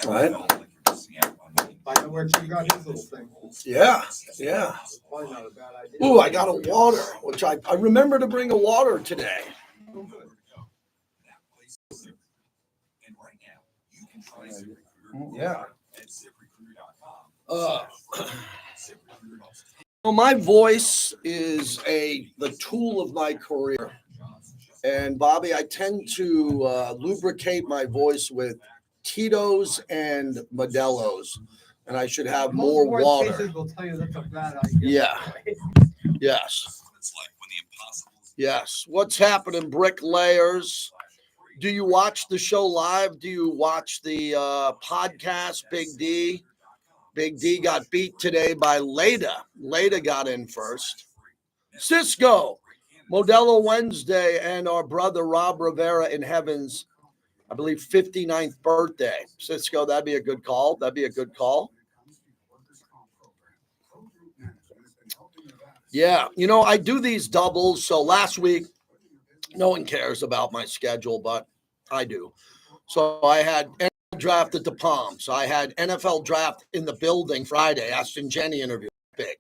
Right? I know where she got his little thing. Yeah. Probably not a bad idea. Ooh, I got a water, which I remember to bring a water today. Yeah. My voice is the tool of my career. And Bobby, I tend to lubricate my voice with Tito's and Modelo's. And I should have more water. Will tell you that's a bad idea. Yeah. Yes. What's happening, bricklayers? Do you watch the show live? Do you watch the podcast, Big D? Big D got beat today by Leda. Leda got in first. Cisco, Modelo Wednesday, and our brother Rob Rivera in heaven's, I believe, 59th birthday. Cisco, that'd be a good call. Yeah, I do these doubles. So last week, no one cares about my schedule, but I do. So I had NFL draft at the Palms. I had NFL draft in the building Friday. Aston Jenny interview. Big.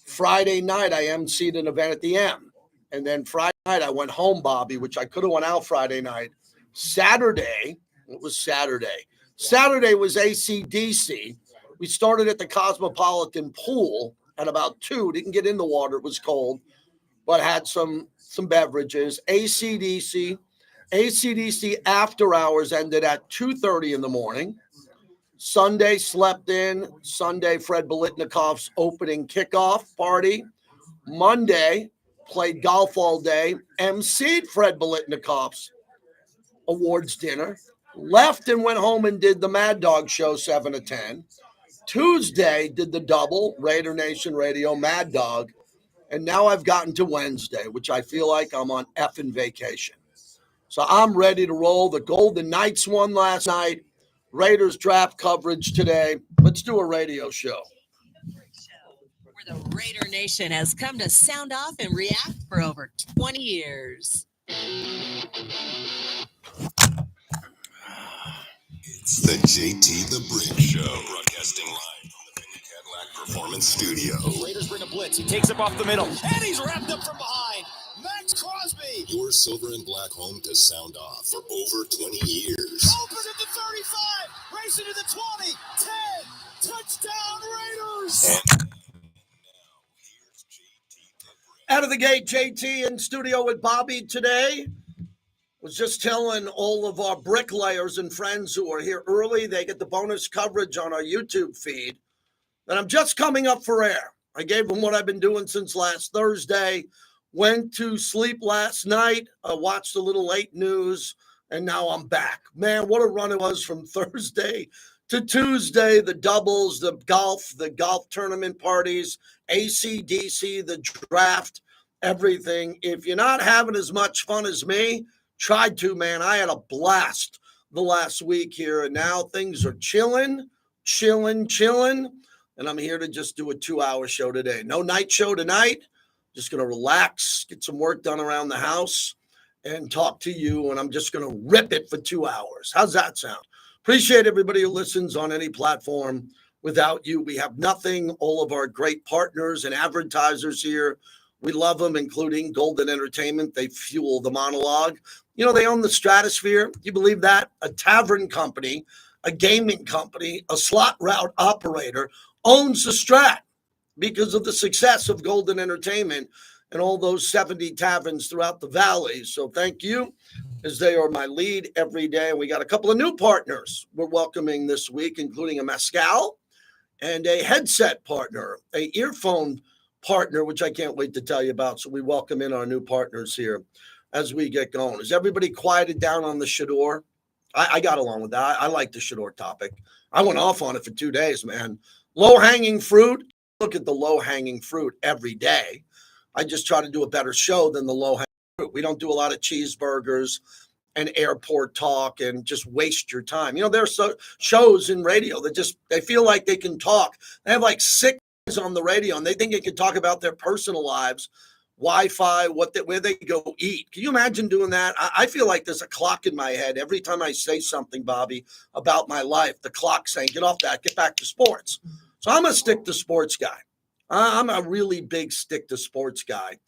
Friday night, I emceed an event at the M. And then Friday night, I went home, Bobby, which I could have went out Friday night. Saturday was AC/DC. We started at the Cosmopolitan Pool at about 2. Didn't get in the water. It was cold, but had some beverages. AC/DC after hours ended at 2:30 in the morning. Sunday slept in. Sunday, Fred Biletnikov's opening kickoff party. Monday, played golf all day. emceed Fred Biletnikov's awards dinner. Left and went home and did the Mad Dog show 7 to 10. Tuesday, did the double, Raider Nation Radio, Mad Dog. And now I've gotten to Wednesday, which I feel like I'm on effing vacation. So I'm ready to roll. The Golden Knights won last night. Raiders draft coverage today. Let's do a radio show. Where the Raider Nation has come to sound off and react for over 20 years. It's the JT the Brick Show, broadcasting live from the Vinny Cadillac Performance Studio. Raiders bring a blitz. He takes it off the middle, and he's wrapped up from behind. Max Crosby. Your silver and black home to sound off for over 20 years. Open at the 35, racing to the 20, 10, touchdown Raiders. And now, here's JT the Brick. Out of the gate, JT in studio with Bobby today. Was just telling all of our bricklayers and friends who are here early, they get the bonus coverage on our YouTube feed. And I'm just coming up for air. I gave them what I've been doing since last Thursday. Went to sleep last night. I watched a little late news, and now I'm back. Man, what a run it was from Thursday to Tuesday. The doubles, the golf tournament parties, AC/DC, the draft, everything. If you're not having as much fun as me, tried to, man. I had a blast the last week here, and now things are chilling. And I'm here to just do a 2-hour show today. No night show tonight. Just going to relax, get some work done around the house, and talk to you, and I'm just going to rip it for 2 hours. How's that sound? Appreciate everybody who listens on any platform. Without you, we have nothing. All of our great partners and advertisers here, we love them, including Golden Entertainment. They fuel the monologue. They own the Stratosphere. You believe that? A tavern company, a gaming company, a slot route operator owns the Strat because of the success of Golden Entertainment and all those 70 taverns throughout the valley. So thank you, as they are my lead every day. And we got a couple of new partners we're welcoming this week, including a mezcal and a headset partner, a earphone partner, which I can't wait to tell you about. So we welcome in our new partners here as we get going. Is everybody quieted down on the Shador? I got along with that. I like the Shador topic. I went off on it for 2 days, man. Low-hanging fruit. Look at the low-hanging fruit every day. I just try to do a better show than the low-hanging fruit. We don't do a lot of cheeseburgers and airport talk and just waste your time. There's shows in radio that they feel like they can talk. They have like 6 on the radio, and they think they can talk about their personal lives Wi-Fi, where they go eat. Can you imagine doing that? I feel like there's a clock in my head every time I say something, Bobby, about my life. The clock saying, get off that, get back to sports. So I'm a stick to sports guy. I'm a really big stick to sports guy.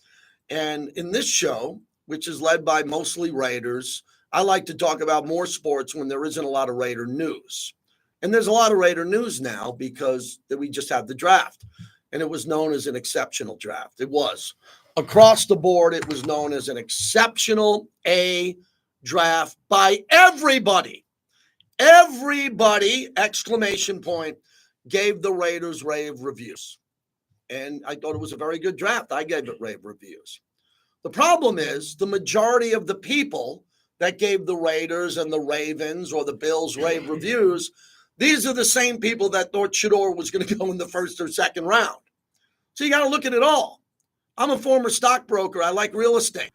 And in this show, which is led by mostly Raiders, I like to talk about more sports when there isn't a lot of Raider news. And there's a lot of Raider news now because we just had the draft. And it was known as an exceptional draft. It was. Across the board, it was known as an exceptional A draft by everybody. Everybody, exclamation point, gave the Raiders rave reviews. And I thought it was a very good draft. I gave it rave reviews. The problem is the majority of the people that gave the Raiders and the Ravens or the Bills rave reviews, these are the same people that thought Shador was going to go in the first or second round. So you got to look at it all. I'm a former stockbroker. I like real estate.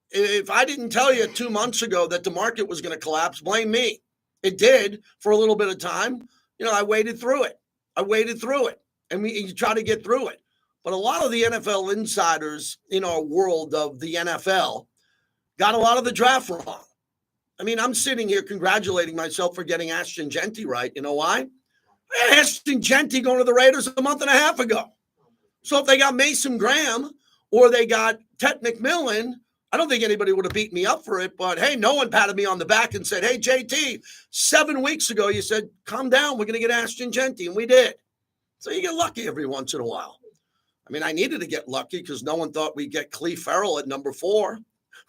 If I didn't tell you 2 months ago that the market was going to collapse, blame me. It did for a little bit of time. I waited through it. And you try to get through it. But a lot of the NFL insiders in our world of the NFL got a lot of the draft wrong. I mean, I'm sitting here congratulating myself for getting Ashton Genty right. You know why? I had Ashton Genty going to the Raiders a month and a half ago. So if they got Mason Graham or they got Ted McMillan, I don't think anybody would have beat me up for it. But, hey, no one patted me on the back and said, hey, JT, 7 weeks ago you said, calm down, we're going to get Ashton Genty. And we did. So you get lucky every once in a while. I mean, I needed to get lucky because no one thought we'd get Cleve Farrell at number 4,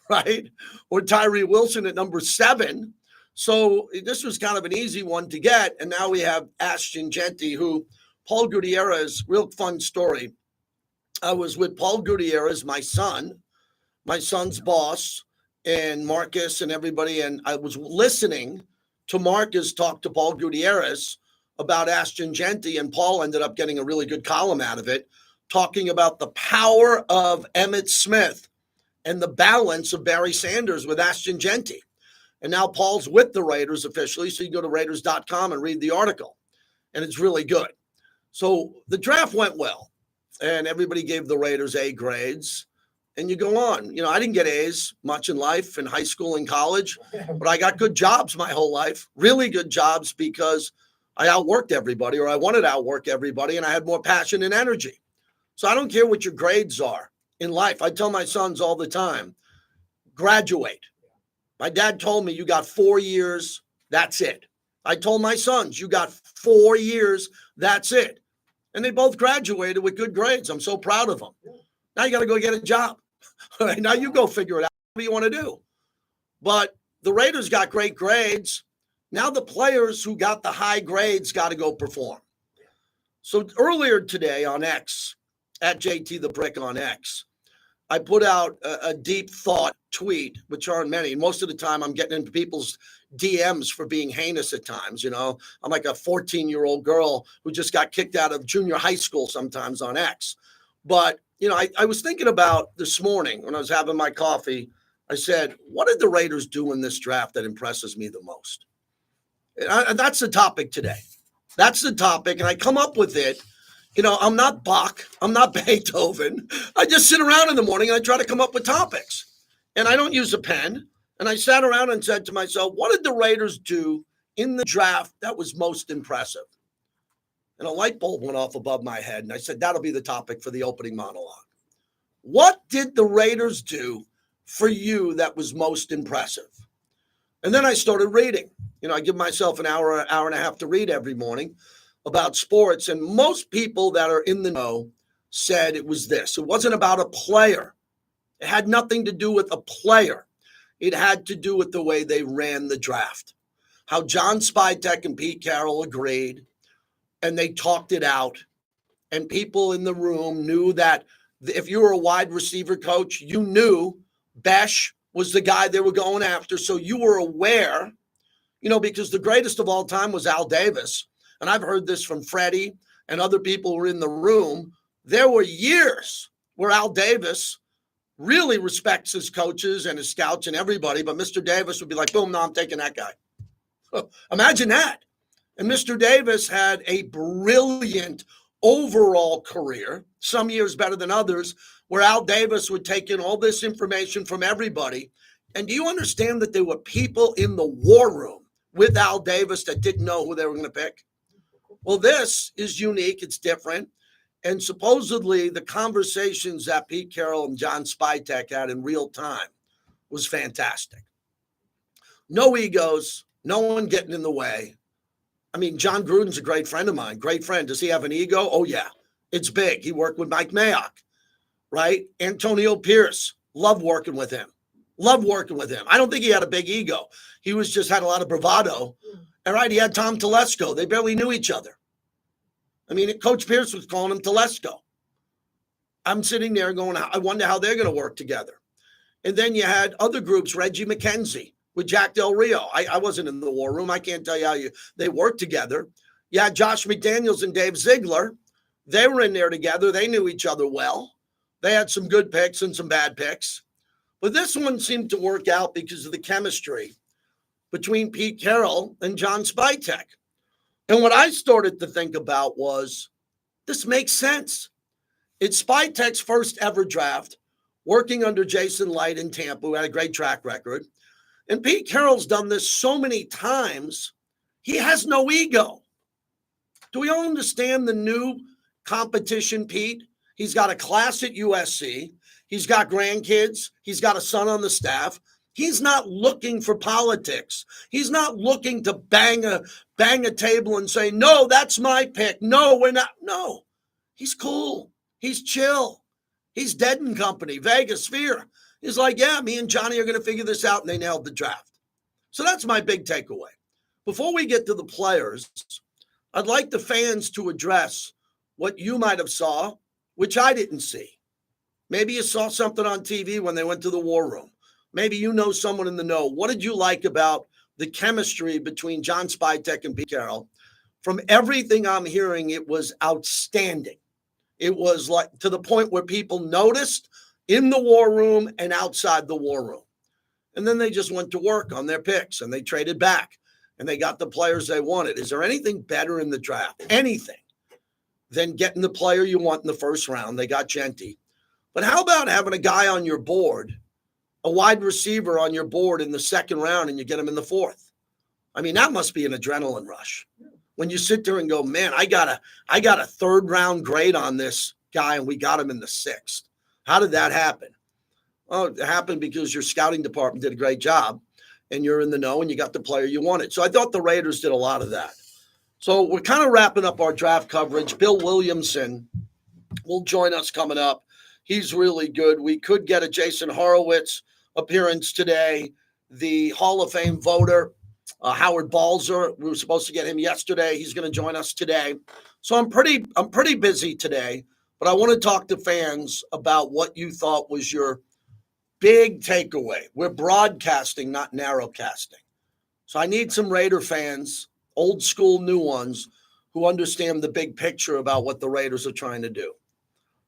right? Or Tyree Wilson at number 7. So this was kind of an easy one to get. And now we have Ashton Genty, who Paul Gutierrez, real fun story. I was with Paul Gutierrez, my son's boss, and Marcus and everybody. And I was listening to Marcus talk to Paul Gutierrez about Ashton Genty. And Paul ended up getting a really good column out of it, talking about the power of Emmitt Smith and the balance of Barry Sanders with Ashton Genty. And now Paul's with the Raiders officially. So you go to Raiders.com and read the article. And it's really good. So the draft went well. And everybody gave the Raiders A grades. And you go on. I didn't get A's much in life, in high school and college. But I got good jobs my whole life. Really good jobs because I outworked everybody, or I wanted to outwork everybody. And I had more passion and energy. So I don't care what your grades are in life. I tell my sons all the time, graduate. My dad told me you got 4 years, that's it. I told my sons, you got 4 years, that's it. And they both graduated with good grades. I'm so proud of them. Now you got to go get a job. All right, now you go figure it out what you want to do. But the Raiders got great grades. Now the players who got the high grades got to go perform. So earlier today on X, at JT the Brick on X, I put out a deep thought tweet, which aren't many. Most of the time I'm getting into people's DMs for being heinous at times. I'm like a 14-year-old girl who just got kicked out of junior high school sometimes on X. But, I was thinking about this morning when I was having my coffee, I said, what did the Raiders do in this draft that impresses me the most? And that's the topic today. That's the topic. And I come up with it. I'm not Bach. I'm not Beethoven. I just sit around in the morning and I try to come up with topics. And I don't use a pen. And I sat around and said to myself, what did the Raiders do in the draft that was most impressive? And a light bulb went off above my head. And I said, that'll be the topic for the opening monologue. What did the Raiders do for you that was most impressive? And then I started reading. I give myself an hour and a half to read every morning about sports. And most people that are in the know said it was this. It wasn't about a player. It had nothing to do with a player. It had to do with the way they ran the draft. How John Spytek and Pete Carroll agreed, and they talked it out. And people in the room knew that if you were a wide receiver coach, you knew Besh was the guy they were going after. So you were aware, because the greatest of all time was Al Davis. And I've heard this from Freddie and other people who were in the room. There were years where Al Davis really respects his coaches and his scouts and everybody, but Mr. Davis would be like, boom, no, I'm taking that guy. Imagine that. And Mr. Davis had a brilliant overall career, some years better than others, where Al Davis would take in all this information from everybody. And do you understand that there were people in the war room with Al Davis that didn't know who they were going to pick? Well, this is unique. It's different. And supposedly the conversations that Pete Carroll and John Spytek had in real time was fantastic. No egos, no one getting in the way. I mean, John Gruden's a great friend of mine. Great friend. Does he have an ego? Oh, yeah. It's big. He worked with Mike Mayock, right? Antonio Pierce. Love working with him. Love working with him. I don't think he had a big ego. He was just had a lot of bravado. All right, he had Tom Telesco. They barely knew each other. I mean, Coach Pierce was calling him Telesco. I'm sitting there going, I wonder how they're going to work together. And then you had other groups, Reggie McKenzie with Jack Del Rio. I wasn't in the war room. I can't tell you how they worked together. You had Josh McDaniels and Dave Ziegler. They were in there together. They knew each other well. They had some good picks and some bad picks. But this one seemed to work out because of the chemistry between Pete Carroll and John Spytek. And what I started to think about was, this makes sense. It's Spytek's first ever draft, working under Jason Light in Tampa, who had a great track record. And Pete Carroll's done this so many times, he has no ego. Do we all understand the new competition, Pete? He's got a class at USC. He's got grandkids. He's got a son on the staff. He's not looking for politics. He's not looking to bang a table and say, no, that's my pick. No, we're not. No, he's cool. He's chill. He's dead and company, Vegas, Sphere. He's like, yeah, me and Johnny are going to figure this out, and they nailed the draft. So that's my big takeaway. Before we get to the players, I'd like the fans to address what you might have saw, which I didn't see. Maybe you saw something on TV when they went to the war room. Maybe you know someone in the know. What did you like about the chemistry between John Spytek and Pete Carroll? From everything I'm hearing, it was outstanding. It was like to the point where people noticed in the war room and outside the war room. And then they just went to work on their picks and they traded back and they got the players they wanted. Is there anything better in the draft? Anything than getting the player you want in the first round? They got Genti. But how about having a guy on your board, a wide receiver on your board in the second round, and you get him in the fourth? I mean, that must be an adrenaline rush. When you sit there and go, man, I got a third round grade on this guy and we got him in the sixth. How did that happen? Oh, it happened because your scouting department did a great job and you're in the know and you got the player you wanted. So I thought the Raiders did a lot of that. So we're kind of wrapping up our draft coverage. Bill Williamson will join us coming up. He's really good. We could get a Jason Horowitz appearance today. The Hall of Fame voter, Howard Balzer, we were supposed to get him yesterday. He's going to join us today. So I'm pretty busy today, but I want to talk to fans about what you thought was your big takeaway. We're broadcasting, not narrowcasting. So I need some Raider fans, old school, new ones, who understand the big picture about what the Raiders are trying to do.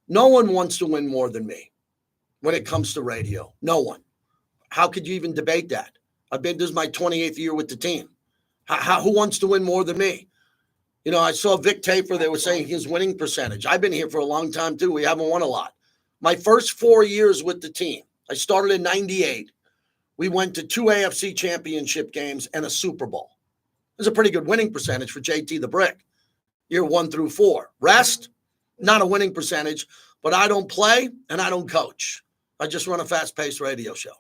No one wants to win more than me when it comes to radio. No one. How could you even debate that? This is my 28th year with the team. Who wants to win more than me? You know, I saw Vic Tafer. They were saying his winning percentage. I've been here for a long time, too. We haven't won a lot. My first 4 years with the team, I started in 98. We went to 2 AFC championship games and a Super Bowl. It was a pretty good winning percentage for JT the Brick. Year 1 through 4. Rest, not a winning percentage, but I don't play and I don't coach. I just run a fast-paced radio show.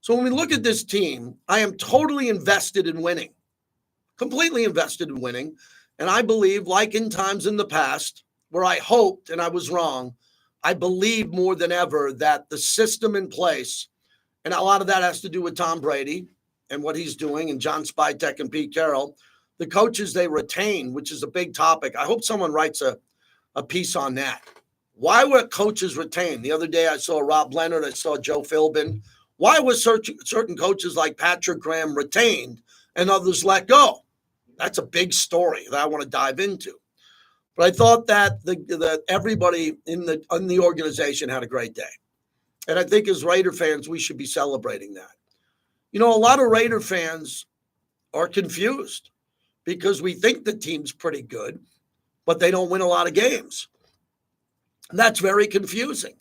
So when we look at this team, I am totally invested in winning, completely invested in winning. And I believe, like in times in the past where I hoped and I was wrong, I believe more than ever that the system in place, and a lot of that has to do with Tom Brady and what he's doing and John Spytek and Pete Carroll, the coaches they retain, which is a big topic. I hope someone writes a piece on that. Why were coaches retained? The other day I saw Rob Leonard, I saw Joe Philbin. Why was certain coaches like Patrick Graham retained and others let go? That's a big story that I want to dive into. But I thought that that everybody in the organization had a great day. And I think as Raider fans, we should be celebrating that. You know, a lot of Raider fans are confused because we think the team's pretty good, but they don't win a lot of games. And that's very confusing.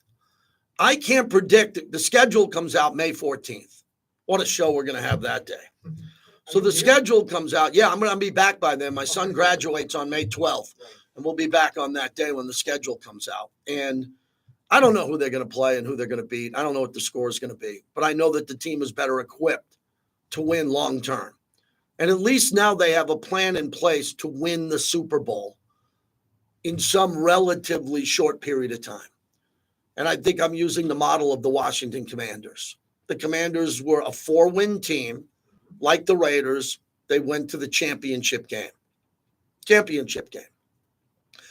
I can't predict. The schedule comes out May 14th. What a show we're going to have that day. So the schedule comes out. Yeah, I'm going to be back by then. My son graduates on May 12th, and we'll be back on that day when the schedule comes out. And I don't know who they're going to play and who they're going to beat. I don't know what the score is going to be, but I know that the team is better equipped to win long term. And at least now they have a plan in place to win the Super Bowl in some relatively short period of time. And I think I'm using the model of the Washington Commanders. The Commanders were a 4-win team. Like the Raiders, they went to the championship game.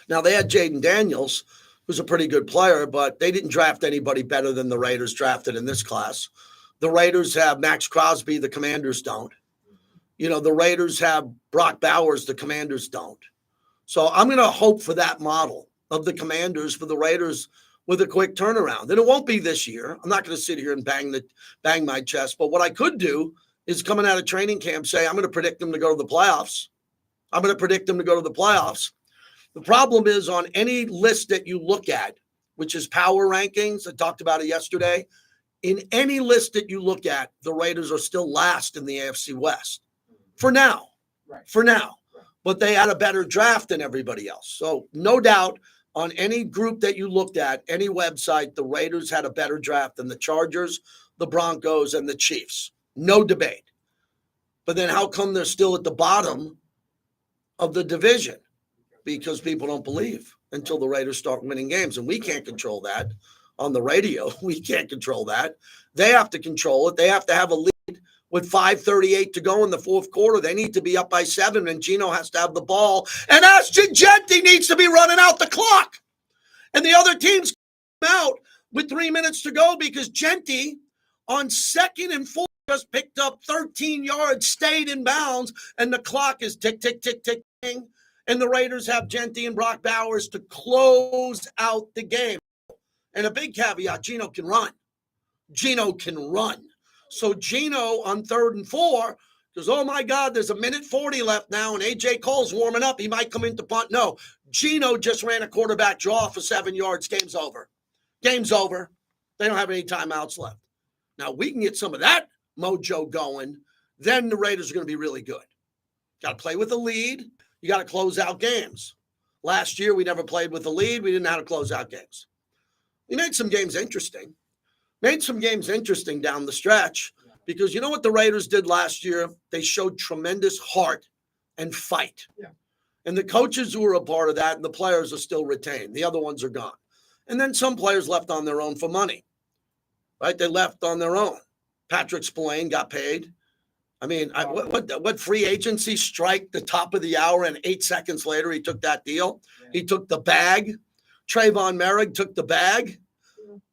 Now, they had Jaden Daniels, who's a pretty good player, but they didn't draft anybody better than the Raiders drafted in this class. The Raiders have Max Crosby, the Commanders don't. The Raiders have Brock Bowers, the Commanders don't. So I'm going to hope for that model of the Commanders for the Raiders with a quick turnaround. And it won't be this year. I'm not going to sit here and bang my chest. But what I could do is coming out of training camp say, I'm going to predict them to go to the playoffs. The problem is on any list that you look at, which is power rankings, I talked about it yesterday, in any list that you look at, the Raiders are still last in the AFC West. For now. But they had a better draft than everybody else. So no doubt on any group that you looked at, any website, the Raiders had a better draft than the Chargers, the Broncos, and the Chiefs. No debate. But then how come they're still at the bottom of the division? Because people don't believe until the Raiders start winning games. And we can't control that on the radio. We can't control that. They have to control it. They have to have a lead with 5:38 to go in the fourth quarter. They need to be up by 7, and Geno has to have the ball. And Ashton Jeanty needs to be running out the clock. And the other teams come out with 3 minutes to go because Jeanty on 2nd and 4 just picked up 13 yards, stayed in bounds, and the clock is tick, tick, tick, tick, ticking. And the Raiders have Jeanty and Brock Bowers to close out the game. And a big caveat, Geno can run. So Geno on 3rd and 4 goes, oh, my God, there's 1:40 left now, and A.J. Cole's warming up. He might come into punt. No, Geno just ran a quarterback draw for 7 yards. Game's over. They don't have any timeouts left. Now, we can get some of that mojo going. Then the Raiders are going to be really good. Got to play with a lead. You got to close out games. Last year, we never played with a lead. We didn't know how to close out games. We made some games interesting. Down the stretch because you know what the Raiders did last year? They showed tremendous heart and fight. Yeah. And the coaches who were a part of that and the players are still retained. The other ones are gone. And then some players left on their own for money, right? They left on their own. Patrick Spillane got paid. I mean, what free agency strike the top of the hour and 8 seconds later he took that deal? Yeah. He took the bag. Trayvon Merrick took the bag.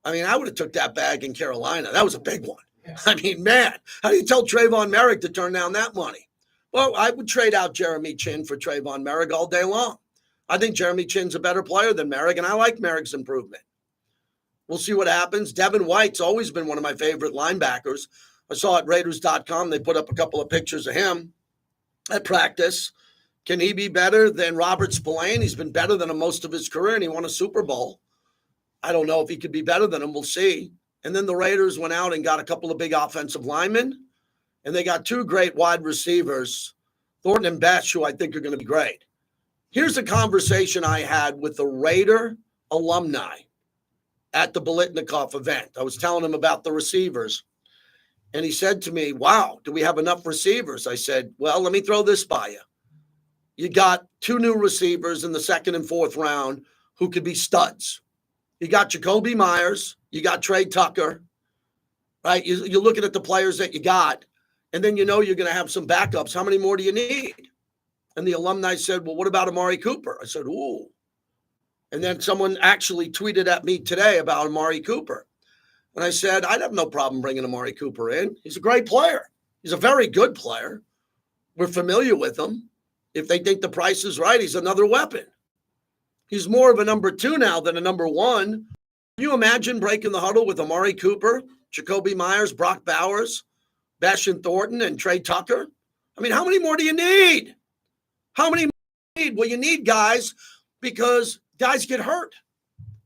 I mean, I would have took that bag in Carolina. That was a big one. Yeah. I mean, man, how do you tell Trayvon Merrick to turn down that money? Well, I would trade out Jeremy Chin for Trayvon Merrick all day long. I think Jeremy Chin's a better player than Merrick, and I like Merrick's improvement. We'll see what happens. Devin White's always been one of my favorite linebackers. I saw at Raiders.com, they put up a couple of pictures of him at practice. Can he be better than Robert Spillane? He's been better than him most of his career, and he won a Super Bowl. I don't know if he could be better than him. We'll see. And then the Raiders went out and got a couple of big offensive linemen, and they got 2 great wide receivers, Thornton and Besh, who I think are going to be great. Here's a conversation I had with the Raider alumni at the Biletnikoff event. I was telling him about the receivers, and he said to me, wow, do we have enough receivers? I said, well, let me throw this by you. You got 2 new receivers in the 2nd and 4th round who could be studs. You got Jacoby Myers. You got Trey Tucker, right? You're looking at the players that you got, and then you know you're going to have some backups. How many more do you need? And the alumni said, well, what about Amari Cooper? I said, ooh. And then someone actually tweeted at me today about Amari Cooper. And I said, I'd have no problem bringing Amari Cooper in. He's a great player. He's a very good player. We're familiar with him. If they think the price is right, he's another weapon. He's more of a number 2 now than a number 1. Can you imagine breaking the huddle with Amari Cooper, Jacoby Myers, Brock Bowers, Besh and Thornton, and Trey Tucker? I mean, how many more do you need? How many more do you need? Well, you need guys because guys get hurt.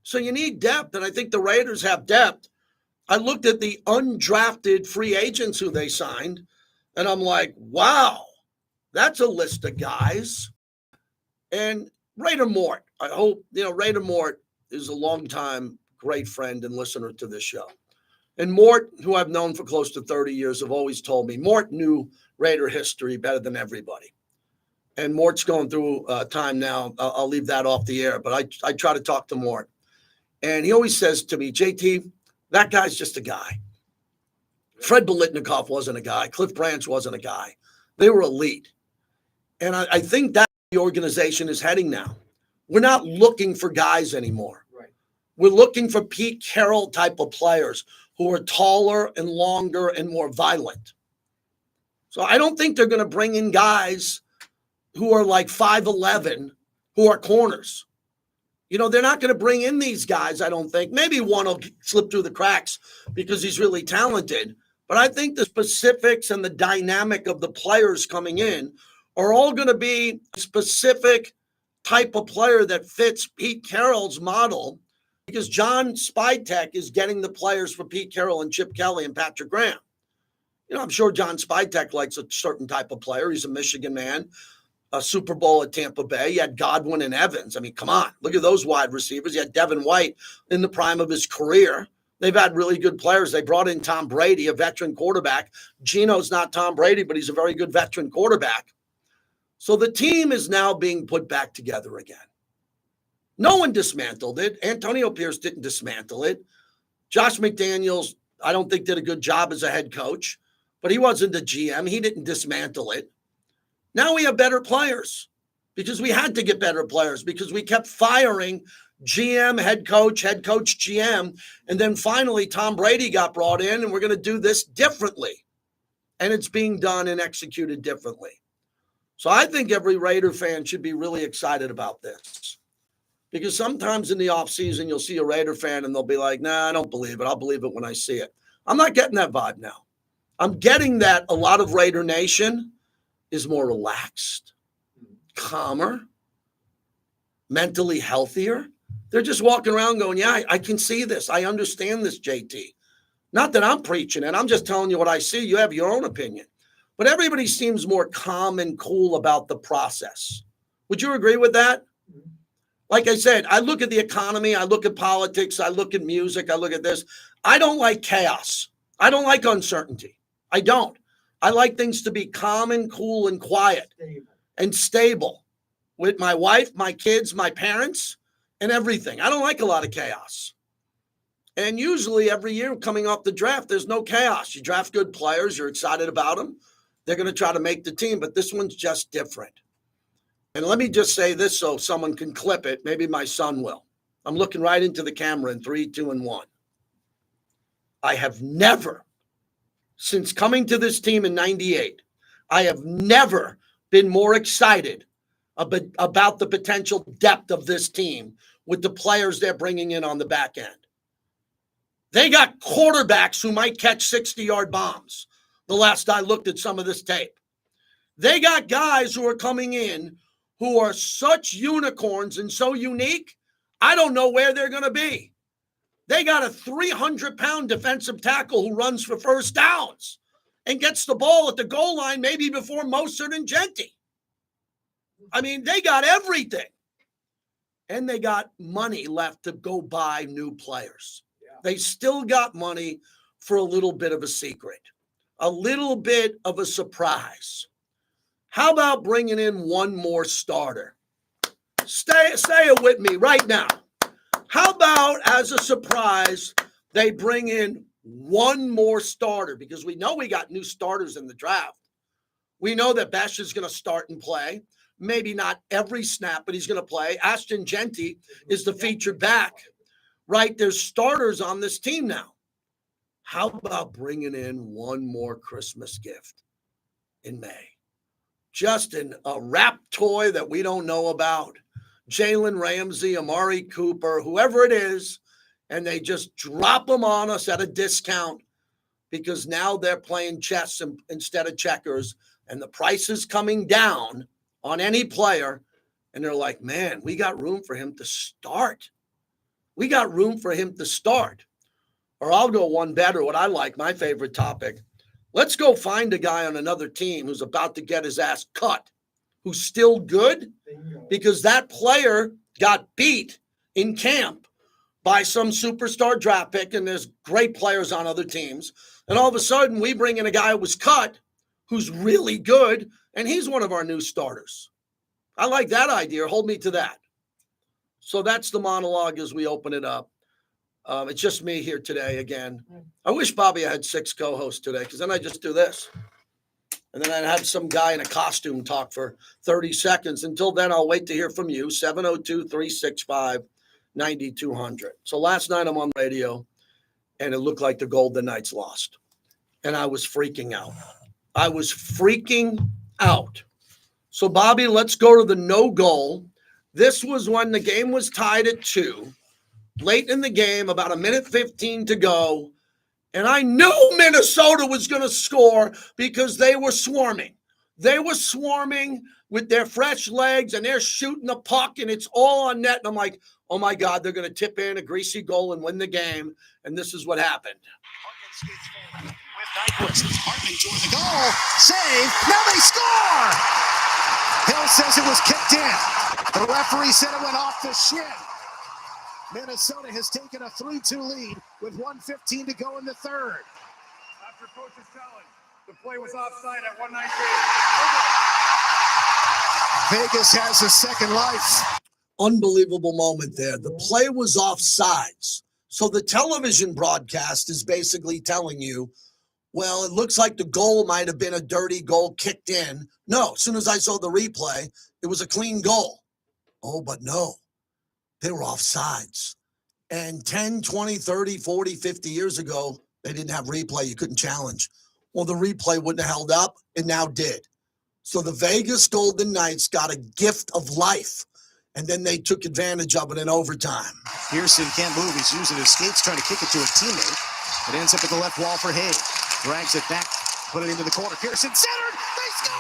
So you need depth, and I think the Raiders have depth. I looked at the undrafted free agents who they signed, and I'm like, wow, that's a list of guys. And Raider Mort, I hope, Raider Mort is a longtime great friend and listener to this show. And Mort, who I've known for close to 30 years, have always told me Mort knew Raider history better than everybody. And Mort's going through time now. I'll leave that off the air, but I try to talk to Mort. And he always says to me, JT, that guy's just a guy. Fred Biletnikoff wasn't a guy. Cliff Branch wasn't a guy. They were elite. And I think that the organization is heading now. We're not looking for guys anymore. Right. We're looking for Pete Carroll type of players who are taller and longer and more violent. So I don't think they're going to bring in guys who are like 5'11", who are corners. They're not going to bring in these guys, I don't think. Maybe one will slip through the cracks because he's really talented. But I think the specifics and the dynamic of the players coming in are all going to be a specific type of player that fits Pete Carroll's model, because John Spytek is getting the players for Pete Carroll and Chip Kelly and Patrick Graham. I'm sure John Spytek likes a certain type of player. He's a Michigan man, a Super Bowl at Tampa Bay. You had Godwin and Evans. I mean, come on. Look at those wide receivers. You had Devin White in the prime of his career. They've had really good players. They brought in Tom Brady, a veteran quarterback. Gino's not Tom Brady, but he's a very good veteran quarterback. So the team is now being put back together again. No one dismantled it. Antonio Pierce didn't dismantle it. Josh McDaniels, I don't think, did a good job as a head coach, but he wasn't the GM. He didn't dismantle it. Now we have better players because we had to get better players because we kept firing GM, head coach, GM. And then finally Tom Brady got brought in, and we're going to do this differently. And it's being done and executed differently. So I think every Raider fan should be really excited about this, because sometimes in the offseason, you'll see a Raider fan and they'll be like, nah, I don't believe it. I'll believe it when I see it. I'm not getting that vibe now. I'm getting that a lot of Raider Nation is more relaxed, calmer, mentally healthier. They're just walking around going, yeah, I can see this. I understand this, JT. Not that I'm preaching it. I'm just telling you what I see. You have your own opinion. But everybody seems more calm and cool about the process. Would you agree with that? Like I said, I look at the economy. I look at politics. I look at music. I look at this. I don't like chaos. I don't like uncertainty. I don't. I like things to be calm and cool and quiet and stable with my wife, my kids, my parents, and everything. I don't like a lot of chaos. And usually every year coming off the draft, there's no chaos. You draft good players. You're excited about them. They're going to try to make the team, but this one's just different. And let me just say this so someone can clip it. Maybe my son will. I'm looking right into the camera in 3, 2, and 1. I have never, since coming to this team in 98, I have never been more excited about the potential depth of this team with the players they're bringing in on the back end. They got quarterbacks who might catch 60-yard bombs. The last I looked at some of this tape. They got guys who are coming in who are such unicorns and so unique, I don't know where they're going to be. They got a 300-pound defensive tackle who runs for first downs and gets the ball at the goal line maybe before Mostert and Genty. I mean, they got everything. And they got money left to go buy new players. Yeah. They still got money for a little bit of a secret, a little bit of a surprise. How about bringing in one more starter? Say it with me right now. How about, as a surprise, they bring in one more starter? Because we know we got new starters in the draft. We know that Besh is going to start and play. Maybe not every snap, but he's going to play. Ashton Genty is the featured back, right? There's starters on this team now. How about bringing in one more Christmas gift in May? Just a wrap toy that we don't know about. Jalen Ramsey, Amari Cooper, whoever it is, and they just drop them on us at a discount because now they're playing chess instead of checkers, and the price is coming down on any player, and they're like, man, we got room for him to start. we got room for him to start. Or I'll go one better, what I like, my favorite topic. Let's go find a guy on another team who's about to get his ass cut, who's still good, because that player got beat in camp by some superstar draft pick, and there's great players on other teams. And all of a sudden, we bring in a guy who was cut, who's really good, and he's one of our new starters. I like that idea. Hold me to that. So that's the monologue as we open it up. It's just me here today again. I wish, Bobby, I had 6 co-hosts today, because then I just do this. And then I'd have some guy in a costume talk for 30 seconds. Until then, I'll wait to hear from you, 702-365-9200. So last night I'm on radio, and it looked like the Golden Knights lost. And I was freaking out. So, Bobby, let's go to the no goal. This was when the game was tied at 2. Late in the game, about 1:15 to go. And I knew Minnesota was going to score because they were swarming. They were swarming with their fresh legs, and they're shooting the puck, and it's all on net. And I'm like, oh, my God, they're going to tip in a greasy goal and win the game. And this is what happened. Hartman toward the goal. Save. Now they score. Hill says it was kicked in. The referee said it went off the shin. Minnesota has taken a 3-2 lead with 1:15 to go in the third. After coach is telling, the play was offside at 119. Vegas has a second life. Unbelievable moment there. The play was offsides. So the television broadcast is basically telling you, well, it looks like the goal might have been a dirty goal kicked in. No, as soon as I saw the replay, it was a clean goal. Oh, but no. They were offsides. And 10, 20, 30, 40, 50 years ago, they didn't have replay. You couldn't challenge. Well, the replay wouldn't have held up. It now did. So the Vegas Golden Knights got a gift of life, and then they took advantage of it in overtime. Pearson can't move. He's using his skates, trying to kick it to a teammate. It ends up at the left wall for Hay. Drags it back, put it into the corner. Pearson centered. They score!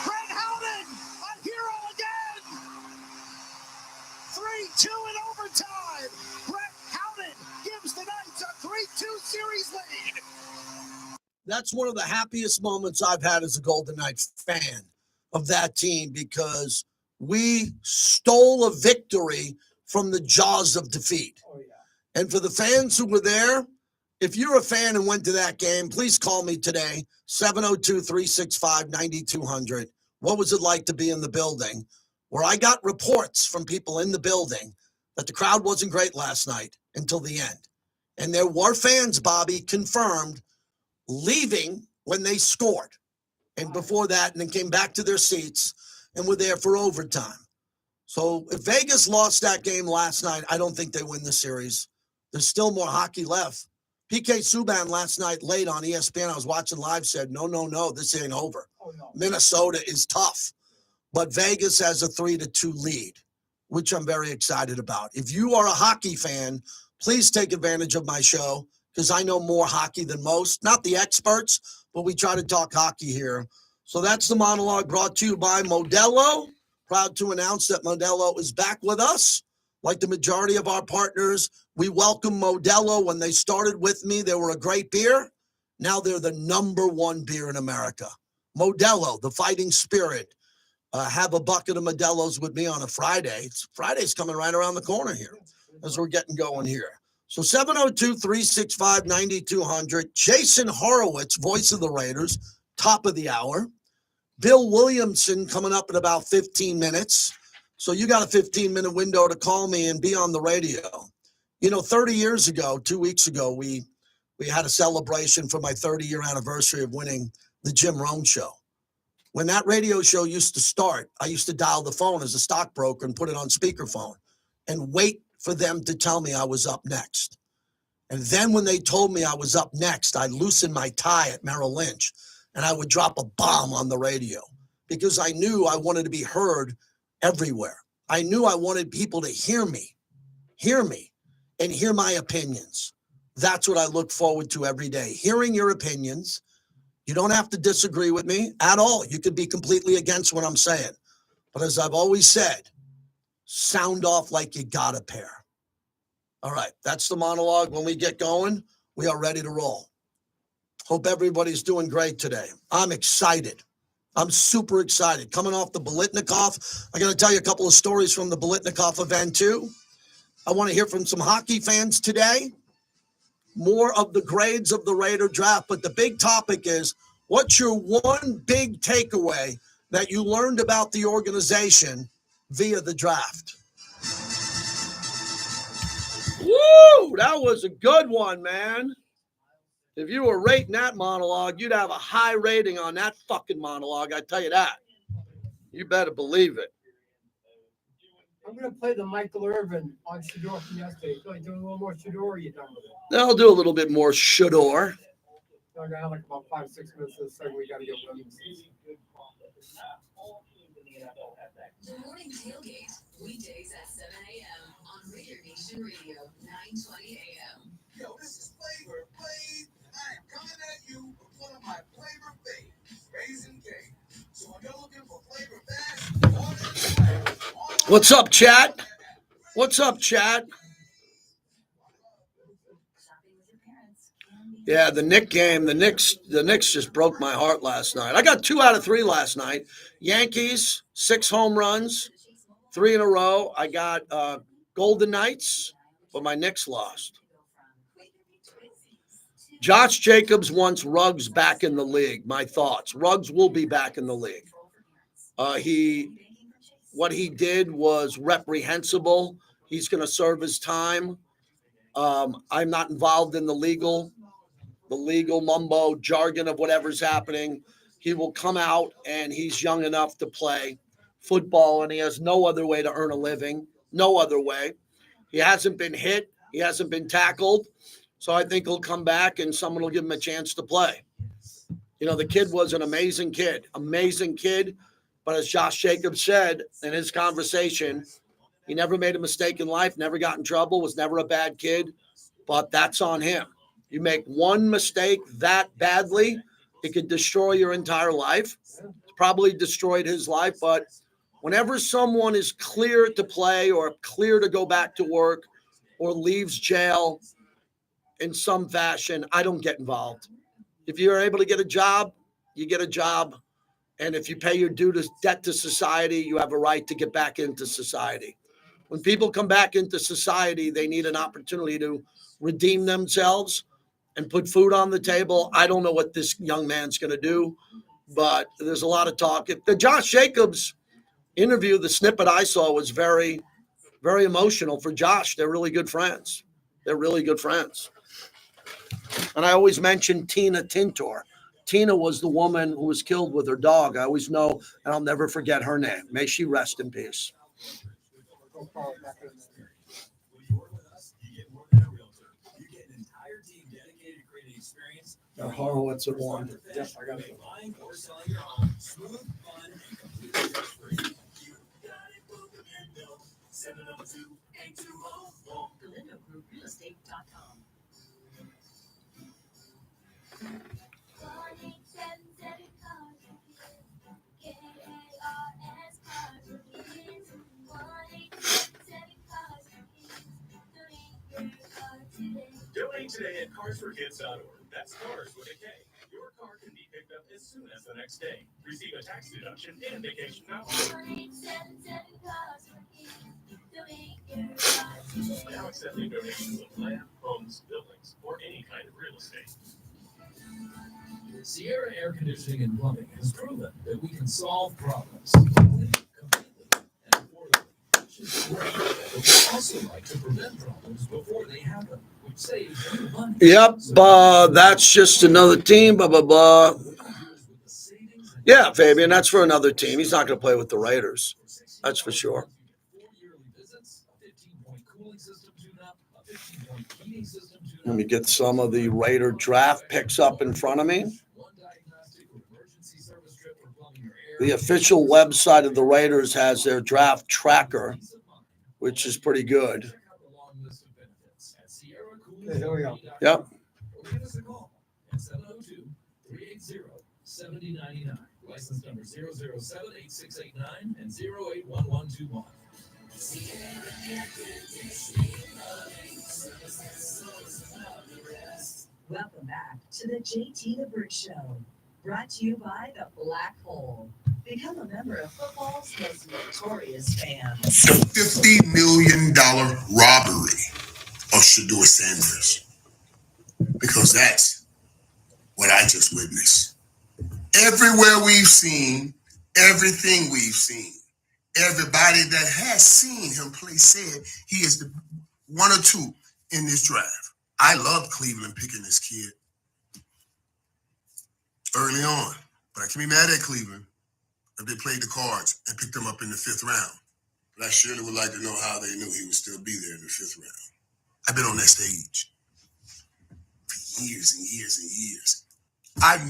Brett Howden, a hero again. 3-2 in overtime. Brett Howden gives the Knights a 3-2 series lead. That's one of the happiest moments I've had as a Golden Knights fan of that team, because we stole a victory from the jaws of defeat. Oh, yeah. And for the fans who were there, if you're a fan and went to that game, please call me today, 702-365-9200. What was it like to be in the building? Where I got reports from people in the building that the crowd wasn't great last night until the end. And there were fans, Bobby, confirmed, leaving when they scored. And before that, and then came back to their seats and were there for overtime. So if Vegas lost that game last night, I don't think they win the series. There's still more hockey left. PK Subban last night late on ESPN, I was watching live, said, no, this ain't over. Oh, no. Minnesota is tough. But Vegas has a 3-2 lead, which I'm very excited about. If you are a hockey fan, please take advantage of my show, because I know more hockey than most. Not the experts, but we try to talk hockey here. So that's the monologue brought to you by Modelo. Proud to announce that Modelo is back with us. Like the majority of our partners, we welcome Modelo. When they started with me, they were a great beer. Now they're the #1 beer in America. Modelo, the fighting spirit. Have a bucket of Modelo's with me on a Friday. Friday's coming right around the corner here as we're getting going here. So 702-365-9200. Jason Horowitz, voice of the Raiders, top of the hour. Bill Williamson coming up in about 15 minutes. So you got a 15-minute window to call me and be on the radio. 30 years ago, 2 weeks ago, we had a celebration for my 30-year anniversary of winning the Jim Rome Show. When that radio show used to start, I used to dial the phone as a stockbroker and put it on speakerphone and wait for them to tell me I was up next. And then when they told me I was up next, I loosened my tie at Merrill Lynch and I would drop a bomb on the radio because I knew I wanted to be heard everywhere. I knew I wanted people to hear me, and hear my opinions. That's what I look forward to every day, hearing your opinions. You don't have to disagree with me at all. You could be completely against what I'm saying. But as I've always said, sound off like you got a pair. All right, that's the monologue. When we get going, we are ready to roll. Hope everybody's doing great today. I'm excited. I'm super excited. Coming off the Bolitnikov, I'm going to tell you a couple of stories from the Bolitnikov event too. I want to hear from some hockey fans today. More of the grades of the Raider draft, but the big topic is, what's your one big takeaway that you learned about the organization via the draft? Woo! That was a good one, man. If you were rating that monologue, you'd have a high rating on that fucking monologue. I tell you that. You better believe it. I'm going to play the Michael Irvin on Shador from yesterday. So doing a little more Shador, or you done with it? I'll do a little bit more Shador. So I got like about 5-6 minutes of the second. We got to get Williamson. The morning tailgate, weekdays at 7 a.m. on Raider Nation Radio, 920 a.m. Yo, this is Flavor Flav. I am coming at you with one of my flavor faves, Raisin Cake. So if you're looking for flavor fast, What's up, chat? What's up, chat? Yeah, the Knicks game. The Knicks just broke my heart last night. I got 2 out of 3 last night. Yankees, 6 home runs, 3 in a row. I got Golden Knights, but my Knicks lost. Josh Jacobs wants Ruggs back in the league. My thoughts. Ruggs will be back in the league. What he did was reprehensible. He's going to serve his time. I'm not involved in the legal mumbo jargon of whatever's happening. He will come out, and he's young enough to play football, and he has no other way to earn a living. No other way. He hasn't been hit. He hasn't been tackled. So I think he'll come back, and someone will give him a chance to play. You know, the kid was an amazing kid. But as Josh Jacobs said in his conversation, he never made a mistake in life, never got in trouble, was never a bad kid. But that's on him. You make one mistake that badly, it could destroy your entire life. It's probably destroyed his life. But whenever someone is clear to play or clear to go back to work or leaves jail in some fashion, I don't get involved. If you're able to get a job, you get a job. And if you pay your debt to society, you have a right to get back into society. When people come back into society, they need an opportunity to redeem themselves and put food on the table. I don't know what this young man's going to do, but there's a lot of talk. The Josh Jacobs interview, the snippet I saw was very, very emotional for Josh. They're really good friends. And I always mention Tina Tintor. Tina was the woman who was killed with her dog. I always know, and I'll never forget her name. May she rest in peace. Horowitz at 1. Yes, I got it. Donate today at carsforkids.org. That's cars with a K. Your car can be picked up as soon as the next day. Receive a tax deduction and vacation voucher. Now accepting donations of land, homes, buildings, or any kind of real estate. Sierra Air Conditioning and Plumbing has proven that we can solve problems completely and affordably. Which is great, but we also like to prevent problems before they happen, which saves you money. Yep, that's just another team, blah, blah, blah. Yeah, Fabian, that's for another team. He's not going to play with the Raiders. That's for sure. Let me get some of the Raider draft picks up in front of me. The official website of the Raiders has their draft tracker, which is pretty good. Okay, here we go. Yep. Give us a call at 702-380-7099. License number 0078689 and 081121. Welcome back to the JT the Brick Show, brought to you by the Black Hole. Become a member of football's most notorious fans. The $50 million robbery of Shedeur Sanders. Because that's what I just witnessed. Everywhere we've seen, everything we've seen, everybody that has seen him play said he is the one or two in this draft. I love Cleveland picking this kid early on, but I can be mad at Cleveland if they played the cards and picked him up in the 5th round. But I surely would like to know how they knew he would still be there in the 5th round. I've been on that stage for years and years and years. I've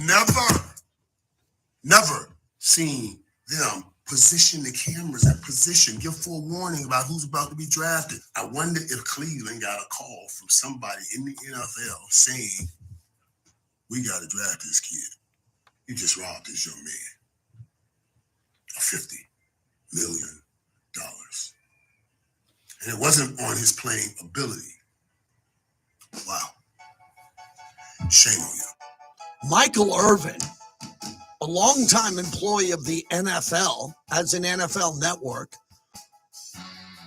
never seen them position the cameras at position, give forewarning about who's about to be drafted. I wonder if Cleveland got a call from somebody in the NFL saying, we got to draft this kid. You just robbed this young man of $50 million. And it wasn't on his playing ability. Wow. Shame on you. Michael Irvin, a longtime employee of the NFL as an NFL network,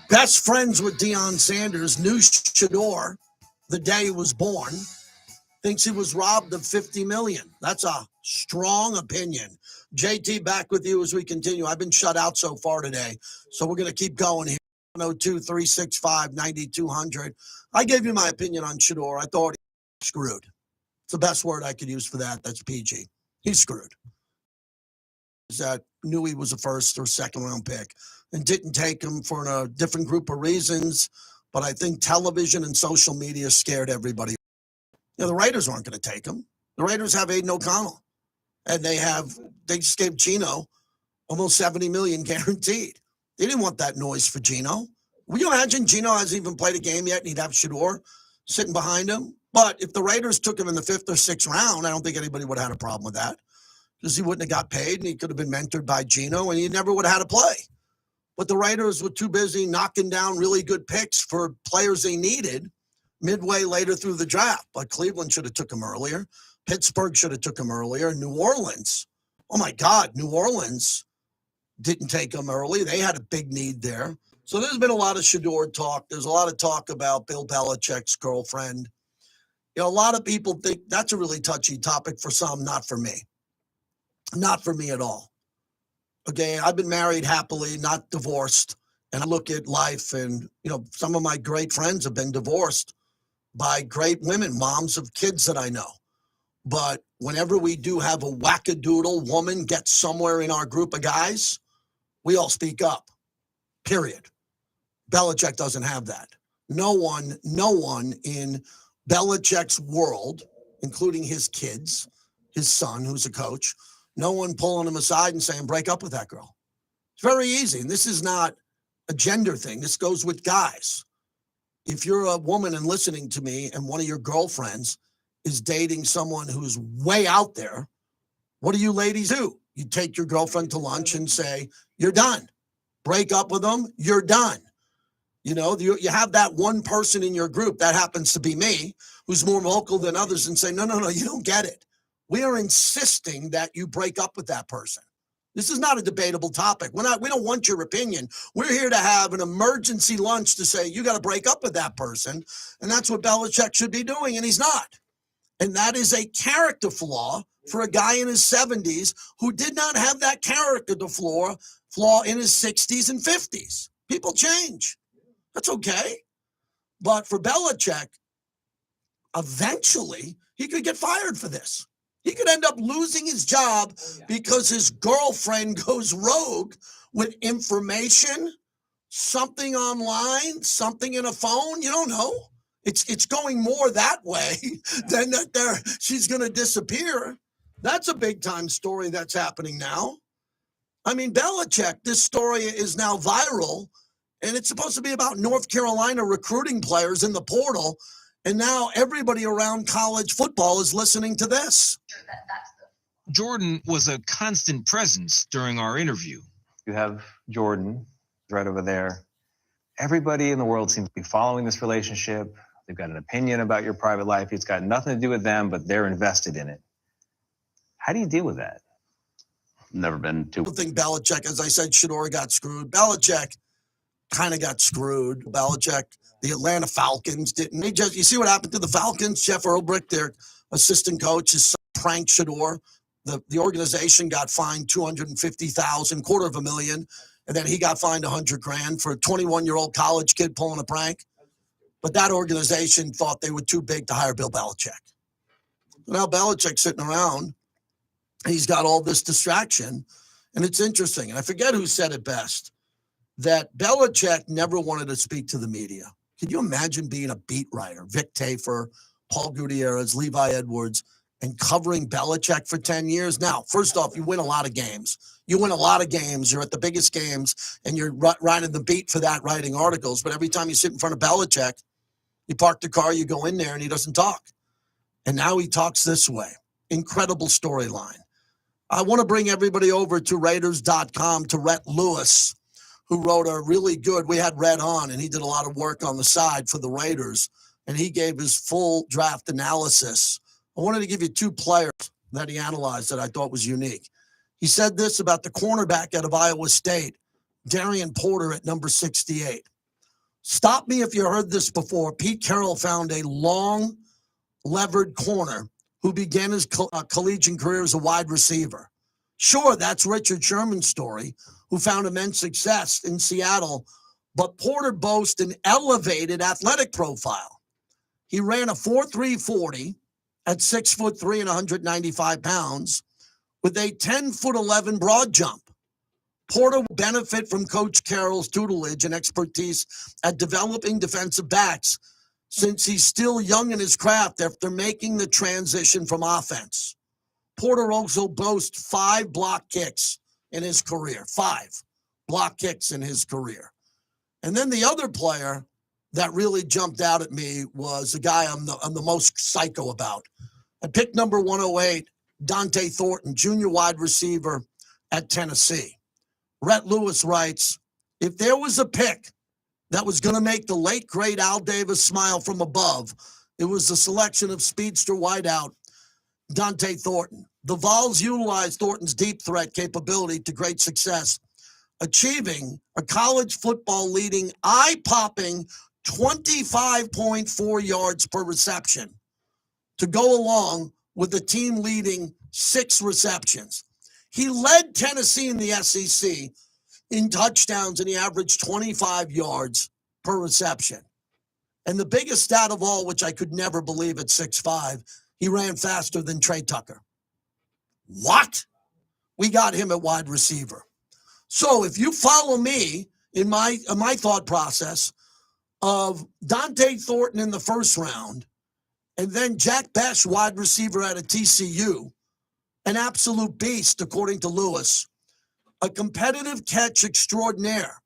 best friends with Deion Sanders, knew Shedeur the day he was born, thinks he was robbed of $50 million. That's a strong opinion. JT, back with you as we continue. I've been shut out so far today, so we're going to keep going here. 102-365-9200. I gave you my opinion on Shedeur. I thought he screwed. It's the best word I could use for that. That's PG. He's screwed. That knew he was a 1st or 2nd round pick and didn't take him for a different group of reasons. But I think television and social media scared everybody. You know, the Raiders aren't going to take him. The Raiders have Aiden O'Connell, and they just gave Geno almost $70 million guaranteed. They didn't want that noise for Geno. Would you imagine Geno hasn't even played a game yet and he'd have Shedeur sitting behind him? But if the Raiders took him in the 5th or 6th round, I don't think anybody would have had a problem with that because he wouldn't have got paid and he could have been mentored by Geno and he never would have had to play. But the Raiders were too busy knocking down really good picks for players they needed midway later through the draft. But Cleveland should have took him earlier. Pittsburgh should have took him earlier. New Orleans, oh my God, New Orleans didn't take him early. They had a big need there. So there's been a lot of Shedeur talk. There's a lot of talk about Bill Belichick's girlfriend. You know, a lot of people think that's a really touchy topic for some, not for me. Not for me at all. Okay, I've been married happily, not divorced. And I look at life and, you know, some of my great friends have been divorced by great women, moms of kids that I know. But whenever we do have a wackadoodle woman get somewhere in our group of guys, we all speak up, period. Belichick doesn't have that. No one in Belichick's world, including his kids, his son, who's a coach, no one pulling him aside and saying, break up with that girl. It's very easy. And this is not a gender thing. This goes with guys. If you're a woman and listening to me and one of your girlfriends is dating someone who's way out there, what do you ladies do? You take your girlfriend to lunch and say, you're done. Break up with them, you're done. You know, you have that one person in your group, that happens to be me, who's more vocal than others and say, no, you don't get it. We are insisting that you break up with that person. This is not a debatable topic. We don't want your opinion. We're here to have an emergency lunch to say, you got to break up with that person. And that's what Belichick should be doing, and he's not. And that is a character flaw for a guy in his 70s who did not have that character flaw in his 60s and 50s. People change. That's okay. But for Belichick, eventually, he could get fired for this. He could end up losing his job because his girlfriend goes rogue with information, something online, something in a phone. You don't know. It's going more that way than that she's going to disappear. That's a big time story that's happening now. I mean, Belichick, this story is now viral, and it's supposed to be about North Carolina recruiting players in the portal. And now everybody around college football is listening to this. Jordan was a constant presence during our interview. You have Jordan right over there. everybody in the world seems to be following this relationship. They've got an opinion about your private life. It's got nothing to do with them, but they're invested in it. How do you deal with that? Never been too. I think Belichick, as I said, Shador got screwed. Belichick kind of got screwed. Belichick, the Atlanta Falcons didn't. You see what happened to the Falcons? Jeff Ehrlich, their assistant coach, is pranked Shador. The organization got fined $250,000, $250,000, and then he got fined $100,000 for a 21-year-old college kid pulling a prank. But that organization thought they were too big to hire Bill Belichick. Now Belichick's sitting around. He's got all this distraction, and it's interesting. And I forget who said it best, that Belichick never wanted to speak to the media. Can you imagine being a beat writer, Vic Tafer, Paul Gutierrez, Levi Edwards, and covering Belichick for 10 years? Now, first off, you win a lot of games. You're at the biggest games, and you're writing the beat for that, writing articles. But every time you sit in front of Belichick, you park the car, you go in there, and he doesn't talk. And now he talks this way. Incredible storyline. I want to bring everybody over to Raiders.com to Rhett Lewis, who wrote a really good, we had Rhett on, and he did a lot of work on the side for the Raiders, and he gave his full draft analysis. I wanted to give you two players that he analyzed that I thought was unique. He said this about the cornerback out of Iowa State, Darian Porter at number 68. Stop me if you heard this before. Pete Carroll found a long, levered corner who began his collegiate career as a wide receiver. Sure, that's Richard Sherman's story, who found immense success in Seattle, but Porter boasts an elevated athletic profile. He ran a 4.3 40 at 6'3" and 195 pounds with a 10'11" broad jump. Porter will benefit from Coach Carroll's tutelage and expertise at developing defensive backs since he's still young in his craft after making the transition from offense. Porter also boasts 5 block kicks in his career. 5 block kicks in his career. And then the other player that really jumped out at me was the guy I'm the most psycho about. I picked number 108, Dante Thornton, junior wide receiver at Tennessee. Rhett Lewis writes, if there was a pick that was going to make the late, great Al Davis smile from above, it was the selection of speedster wideout Dante Thornton. The Vols utilized Thornton's deep threat capability to great success, achieving a college football leading eye-popping 25.4 yards per reception to go along with the team leading 6 receptions. He led Tennessee in the SEC in touchdowns, and he averaged 25 yards per reception. And the biggest stat of all, which I could never believe at 6'5", he ran faster than Trey Tucker. What? We got him at wide receiver. So if you follow me in my thought process of Dante Thornton in the first round, and then Jack Bech, wide receiver out of TCU, an absolute beast, according to Lewis, a competitive catch extraordinaire.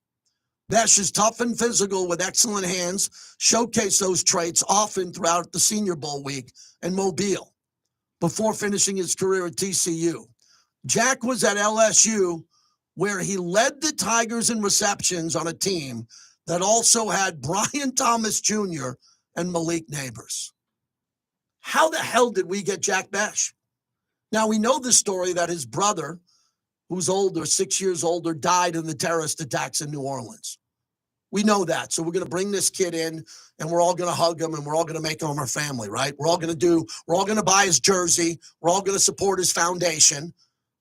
Bech is tough and physical with excellent hands, showcase those traits often throughout the Senior Bowl week in Mobile before finishing his career at TCU. Jack was at LSU, where he led the Tigers in receptions on a team that also had Brian Thomas Jr. and Malik Neighbors. How the hell did we get Jack Bech? Now, we know the story that his brother, who's older, 6 years older, died in the terrorist attacks in New Orleans. We know that. So we're going to bring this kid in, and we're all going to hug him, and we're all going to make him our family, right? We're all going to buy his jersey. We're all going to support his foundation.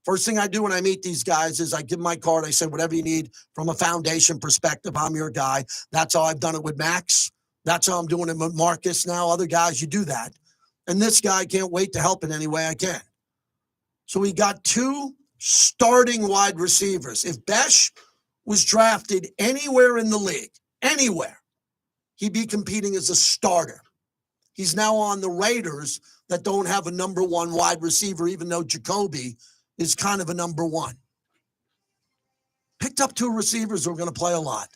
First thing I do when I meet these guys is I give my card. I say, whatever you need from a foundation perspective, I'm your guy. That's how I've done it with Max. That's how I'm doing it with Marcus now. Other guys, you do that. And this guy can't wait to help in any way I can. So we got 2 starting wide receivers. If Bech was drafted anywhere in the league, anywhere, he'd be competing as a starter. He's now on the Raiders that don't have a number 1 wide receiver, even though Jacoby is kind of a number 1. Picked up 2 receivers who are going to play a lot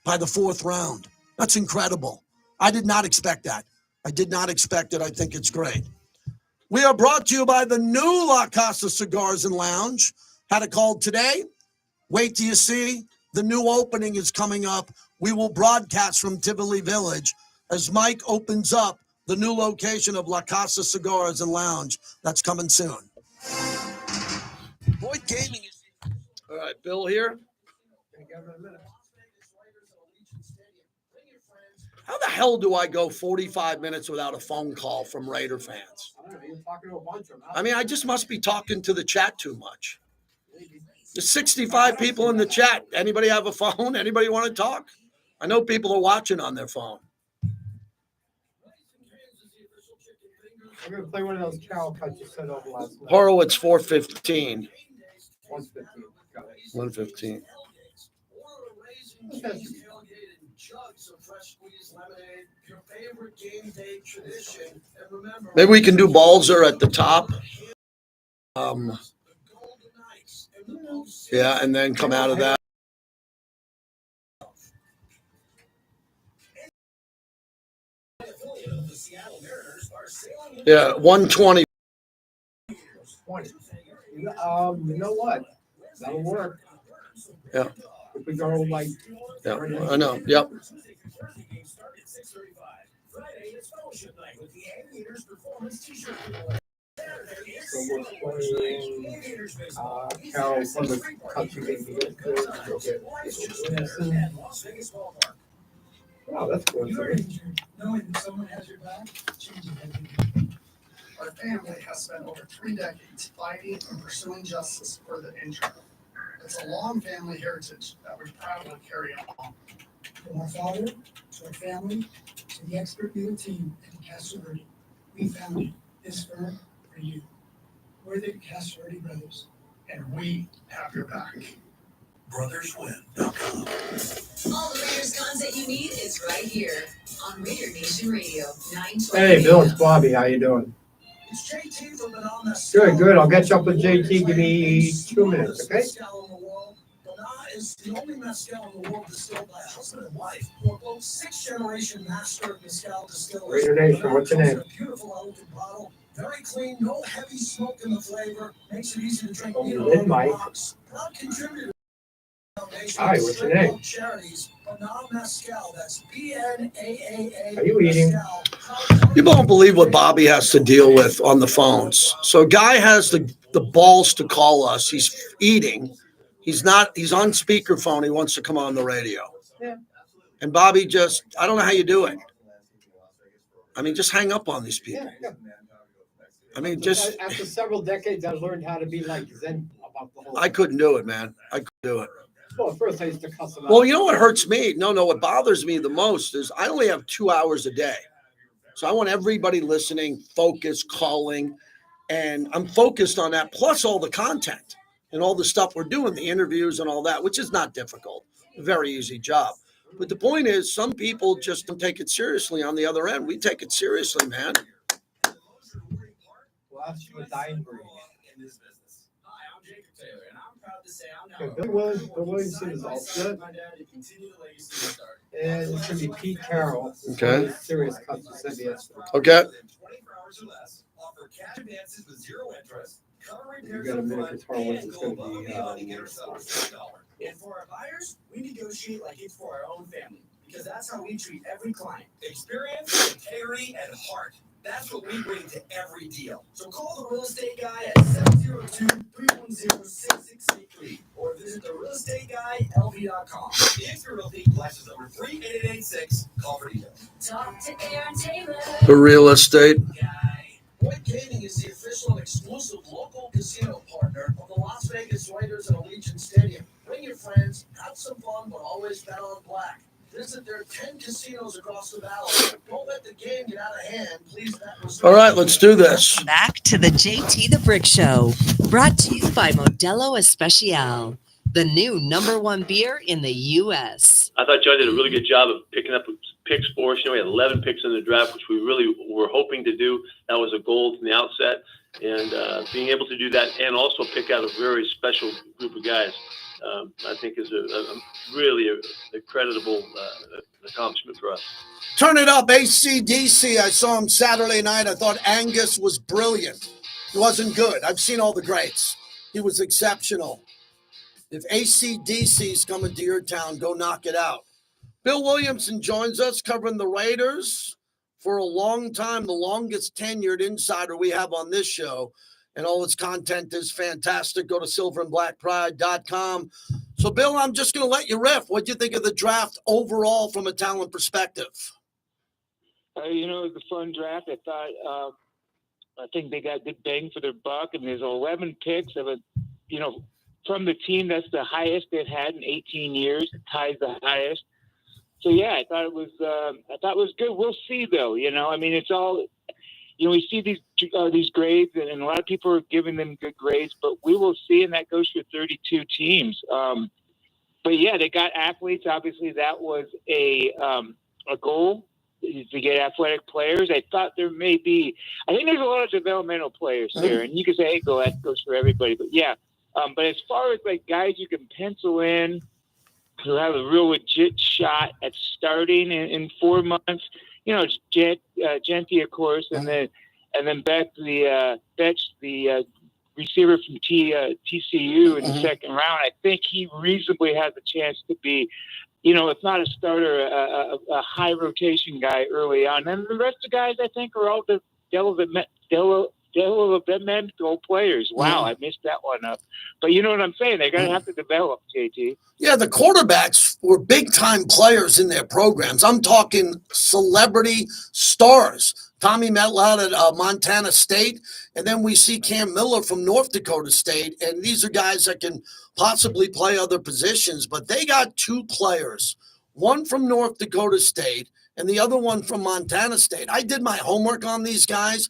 by the 4th round. That's incredible. I did not expect that. I did not expect it. I think it's great. We are brought to you by the new La Casa Cigars and Lounge. Had a call today. Wait till you see The new opening is coming up. We will broadcast from Tivoli Village as Mike opens up the new location of La Casa Cigars and Lounge. That's coming soon. Boyd Gaming is... All right, Bill here. How the hell do I go 45 minutes without a phone call from Raider fans? I don't know, you're talking to a bunch of them. I mean, I just must be talking to the chat too much. There's 65 people in the chat. Anybody have a phone? Anybody want to talk? I know people are watching on their phone. I'm going to play one of those cow cuts you sent over last night. Horowitz 415. 115. Got it. 115. Maybe we can do Balzer at the top. Yeah, and then come out of that. Yeah, 120. 20. You know what? That'll work. Yeah. If we go like... Yeah, I know. Yep. So we're playing Carol from the country game. Wow, that's cool. Knowing that someone has your back changes everything. Our family has spent over 3 decades fighting and pursuing justice for the injured. It's a long family heritage that we proudly carry on. From our father to our family to the expert legal team at Castro Verde, we founded this firm for you. We're the Castro Verde Brothers, and we have your back. BrothersWin.com. All the Raiders content you need is right here on Raider Nation Radio 920. Hey, Bill, it's Bobby. How you doing? It's JT from Banana. Good. I'll catch up with JT. Give me 2 minutes, okay? Is the only mezcal in the world distilled by a husband and wife who are both 6th-generation master mezcal distillers. Raider Nation, what's your name? A beautiful, elegant bottle, very clean, no heavy smoke in the flavor, makes it easy to drink. Oh, you did, Mike. Proud contributor. Hi, what's your name? Charities, Banana Mezcal. That's BNAAA. Are you eating? People don't believe what Bobby has to deal with on the phones. So a guy has the balls to call us. He's eating. He's on speakerphone. He wants to come on the radio. Yeah. And Bobby just, I don't know how you do it. I mean, just hang up on these people. Yeah. I mean, just. After several decades, I learned how to be like Zen about the whole. I couldn't do it, man. I couldn't do it. Well, at first I used to cuss them out. Well, you know what hurts me? No, what bothers me the most is I only have 2 hours a day. So I want everybody listening, focused, calling, and I'm focused on that, plus all the content and all the stuff we're doing, the interviews and all that, which is not difficult. A very easy job. But the point is, some people just don't take it seriously on the other end. We take it seriously, man. Well, that's a dying breed. In this business. Hi, I'm Jacob Taylor, and I'm proud to say I'm now. Okay, Bill Williamson is all set. My dad to continue the legacy he started. And it's going to be Pete Carroll. Okay. Serious cuts you said yesterday. Okay. 24 hours or less. Offer cash advances with 0 interest. Cover You repairs got a up minute front to tell us and it's go going above and to beyond to be. get ourselves $1. And for our buyers, we negotiate like it's for our own family because that's how we treat every client. Experience, integrity, and heart. That's what we bring to every deal. So call the real estate guy at 702-310-6683 or visit therealestateguyLV.com. If your realty license number 38886, call for details. Talk to Aaron Taylor. The real estate. Boyd Gaming is the official and exclusive local casino partner of the Las Vegas Raiders and Allegiant Stadium. Bring your friends, have some fun, but always bet on black. Visit their 10 casinos across the valley. Don't let the game get out of hand. Please bet responsibly. All right, let's do this. Back to the JT the Brick Show, brought to you by Modelo Especial, the new #1 beer in the U.S. I thought John did a really good job of picking up picks for us. You know, we had 11 picks in the draft, which we really were hoping to do. That was a goal from the outset. And being able to do that and also pick out a very special group of guys, I think is really a creditable accomplishment for us. Turn it up, AC/DC. I saw him Saturday night. I thought Angus was brilliant. He wasn't good. I've seen all the greats. He was exceptional. If AC/DC is coming to your town, go knock it out. Bill Williamson joins us covering the Raiders for a long time, the longest tenured insider we have on this show. And all its content is fantastic. Go to silverandblackpride.com. So, Bill, I'm just going to let you riff. What do you think of the draft overall from a talent perspective? It was a fun draft. I think they got good bang for their buck, and there's 11 picks of from the team that's the highest they've had in 18 years. It ties the highest. So yeah, I thought it was good. We'll see though. It's all. We see these grades, and a lot of people are giving them good grades, but we will see, and that goes for 32 teams. But yeah, they got athletes. Obviously, that was a goal to get athletic players. I thought there may be. I think there's a lot of developmental players here, and you can say, "Hey, that goes for everybody." But yeah, but as far as like guys you can pencil in who have a real legit shot at starting in 4 months. It's Genty, of course, and then Betch, the receiver from TCU in the second round. I think he reasonably has a chance to be, if not a starter, a high rotation guy early on. And the rest of the guys, I think, are all the developmental players. Wow, I missed that one up. But you know what I'm saying? They're going to have to develop, JT. Yeah, the quarterbacks were big-time players in their programs. I'm talking celebrity stars. Tommy Metlott at Montana State, and then we see Cam Miller from North Dakota State, and these are guys that can possibly play other positions, but they got two players, one from North Dakota State and the other one from Montana State. I did my homework on these guys.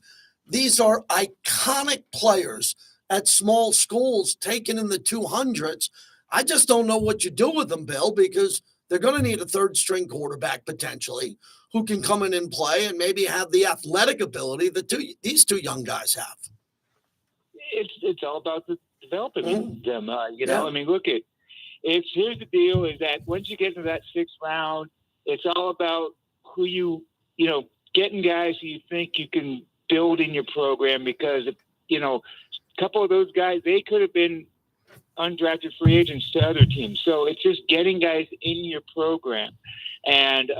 These are iconic players at small schools taken in the 200s. I just don't know what you do with them, Bill, because they're going to need a third-string quarterback potentially who can come in and play and maybe have the athletic ability that these two young guys have. It's all about the developing them. Look here's the deal: is that once you get into that sixth round, it's all about who getting guys who you think you can build in your program, because a couple of those guys, they could have been undrafted free agents to other teams. So it's just getting guys in your program. And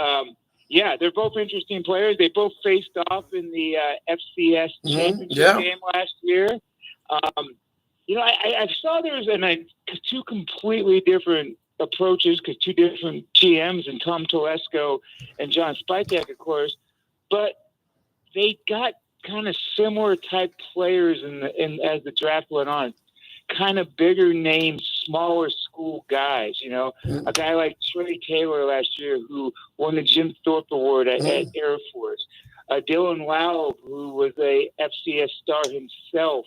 they're both interesting players. They both faced off in the FCS championship game last year. I saw there's two completely different approaches, because two different GMs, and Tom Telesco and John Spytek, of course, but they got kind of similar type players as the draft went on. Kind of bigger name, smaller school guys, a guy like Trey Taylor last year, who won the Jim Thorpe Award at Air Force, Dylan Lau, who was a FCS star himself.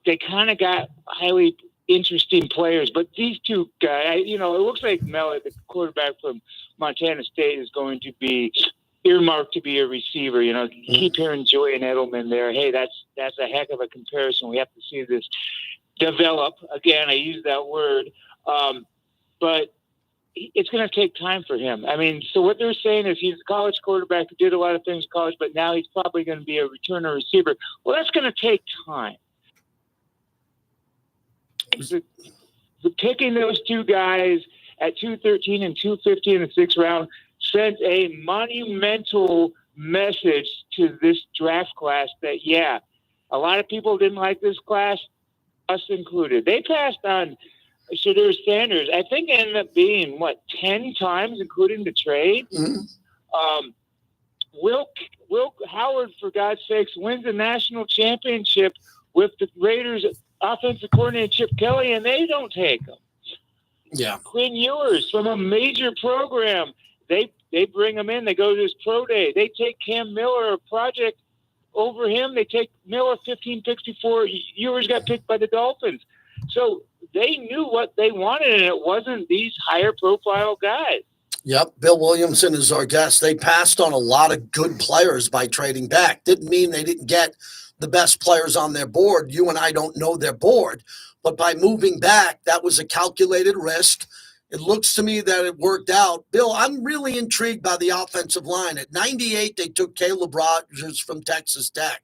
They kind of got highly interesting players, but these two guys, it looks like Mellott, the quarterback from Montana State, is going to be earmarked to be a receiver. Keep hearing Joey and Edelman there. Hey, that's a heck of a comparison. We have to see this develop. Again, I use that word, but it's going to take time for him. So what they're saying is he's a college quarterback who did a lot of things in college, but now he's probably going to be a returner receiver. Well, that's going to take time. The picking those two guys at 213 and 250 in the sixth round sent a monumental message to this draft class that, a lot of people didn't like this class, us included. They passed on Shadur Sanders. I think it ended up being, 10 times, including the trade? Will Howard, for God's sakes, wins the national championship with the Raiders offensive coordinator Chip Kelly, and they don't take him. Yeah. Quinn Ewers from a major program. They bring him in. They go to his pro day. They take Cam Miller, a project, over him. They take Miller 15 picks before Ewers got picked by the Dolphins. So they knew what they wanted, and it wasn't these higher profile guys. Yep. Bill Williamson is our guest. They passed on a lot of good players by trading back. Didn't mean they didn't get the best players on their board. You and I don't know their board, but by moving back, that was a calculated risk. It looks to me that it worked out. Bill, I'm really intrigued by the offensive line. At 98, they took Caleb Rogers from Texas Tech.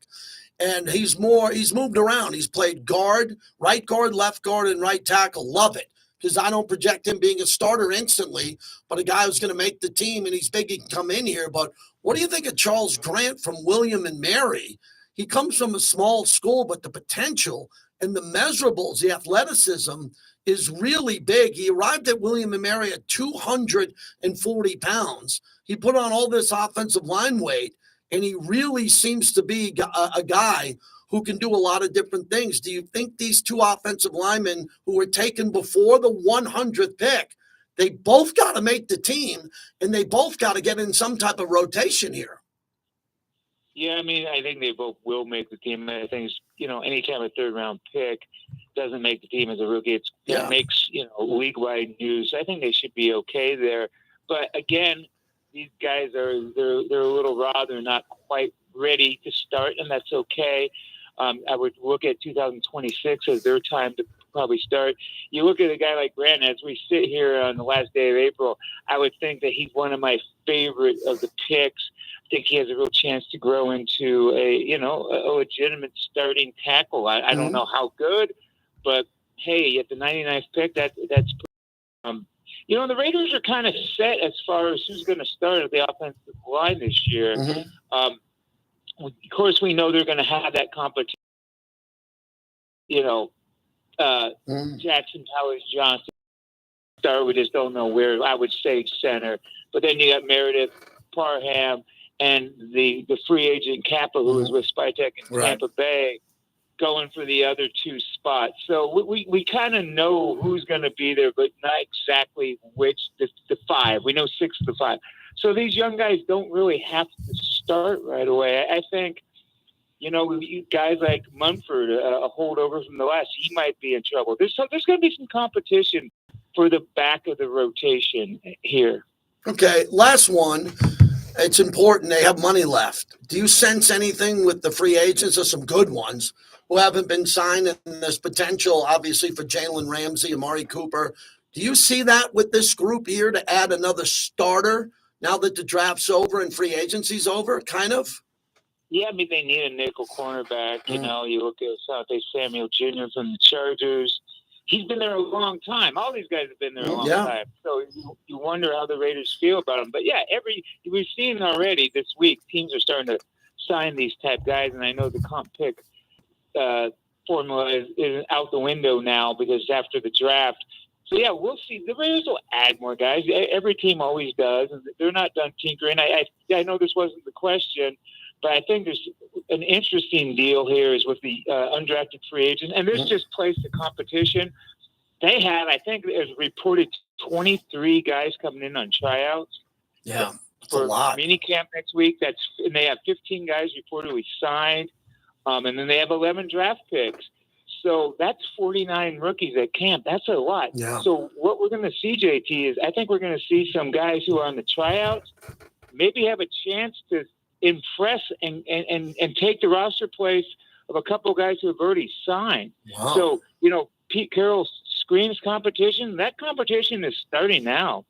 And he's moved around. He's played guard, right guard, left guard, and right tackle. Love it, because I don't project him being a starter instantly, but a guy who's going to make the team, and he's big, he can come in here. But what do you think of Charles Grant from William and Mary? He comes from a small school, but the potential and the measurables, the athleticism is really big. He arrived at William and Mary at 240 pounds. He put on all this offensive line weight, and he really seems to be a guy who can do a lot of different things. Do you think these two offensive linemen who were taken before the 100th pick, they both got to make the team, and they both got to get in some type of rotation here? Yeah, I mean, I think they both will make the team. I think, anytime a third-round pick doesn't make the team as a rookie, it makes, league-wide news. I think they should be okay there. But, again, these guys they're a little raw. They're not quite ready to start, and that's okay. I would look at 2026 as their time to probably start. You look at a guy like Grant, as we sit here on the last day of April, I would think that he's one of my favorite of the picks. I think he has a real chance to grow into a legitimate starting tackle. I don't know how good, but hey, at the 99th pick, that's the Raiders are kind of set as far as who's going to start at the offensive line this year. Of course, we know they're going to have that competition. Jackson Powers Johnson. Start, we just don't know where. I would say center, but then you got Meredith, Parham, and the free agent Kappa, who was with Spytek in Tampa Bay, going for the other two spots. So we kind of know who's going to be there, but not exactly which. The five. We know 6 of the 5. So these young guys don't really have to start right away. I think, guys like Munford, a holdover from the last, he might be in trouble. There's going to be some competition for the back of the rotation here. Okay, last one. It's important. They have money left. Do you sense anything with the free agents? There's some good ones who haven't been signed, and there's potential, obviously, for Jalen Ramsey, Amari Cooper. Do you see that with this group here to add another starter now that the draft's over and free agency's over, kind of? Yeah, I mean, they need a nickel cornerback. You look at Asante Samuel Jr. from the Chargers. He's been there a long time. All these guys have been there a long time. So you wonder how the Raiders feel about him. But, we've seen already this week, teams are starting to sign these type guys. And I know the comp pick formula is out the window now because after the draft. So, we'll see. The Raiders will add more guys. Every team always does. And they're not done tinkering. I know this wasn't the question, but I think there's an interesting deal here is with the undrafted free agent. And this just plays the competition. They have, I think there's reported 23 guys coming in on tryouts. Yeah, that's a lot. Mini camp next week. And they have 15 guys reportedly signed. And then they have 11 draft picks. So that's 49 rookies at camp. That's a lot. Yeah. So what we're going to see, JT, is I think we're going to see some guys who are on the tryouts maybe have a chance to impress and take the roster place of a couple of guys who have already signed. Wow. So, Pete Carroll screams competition. That competition is starting now.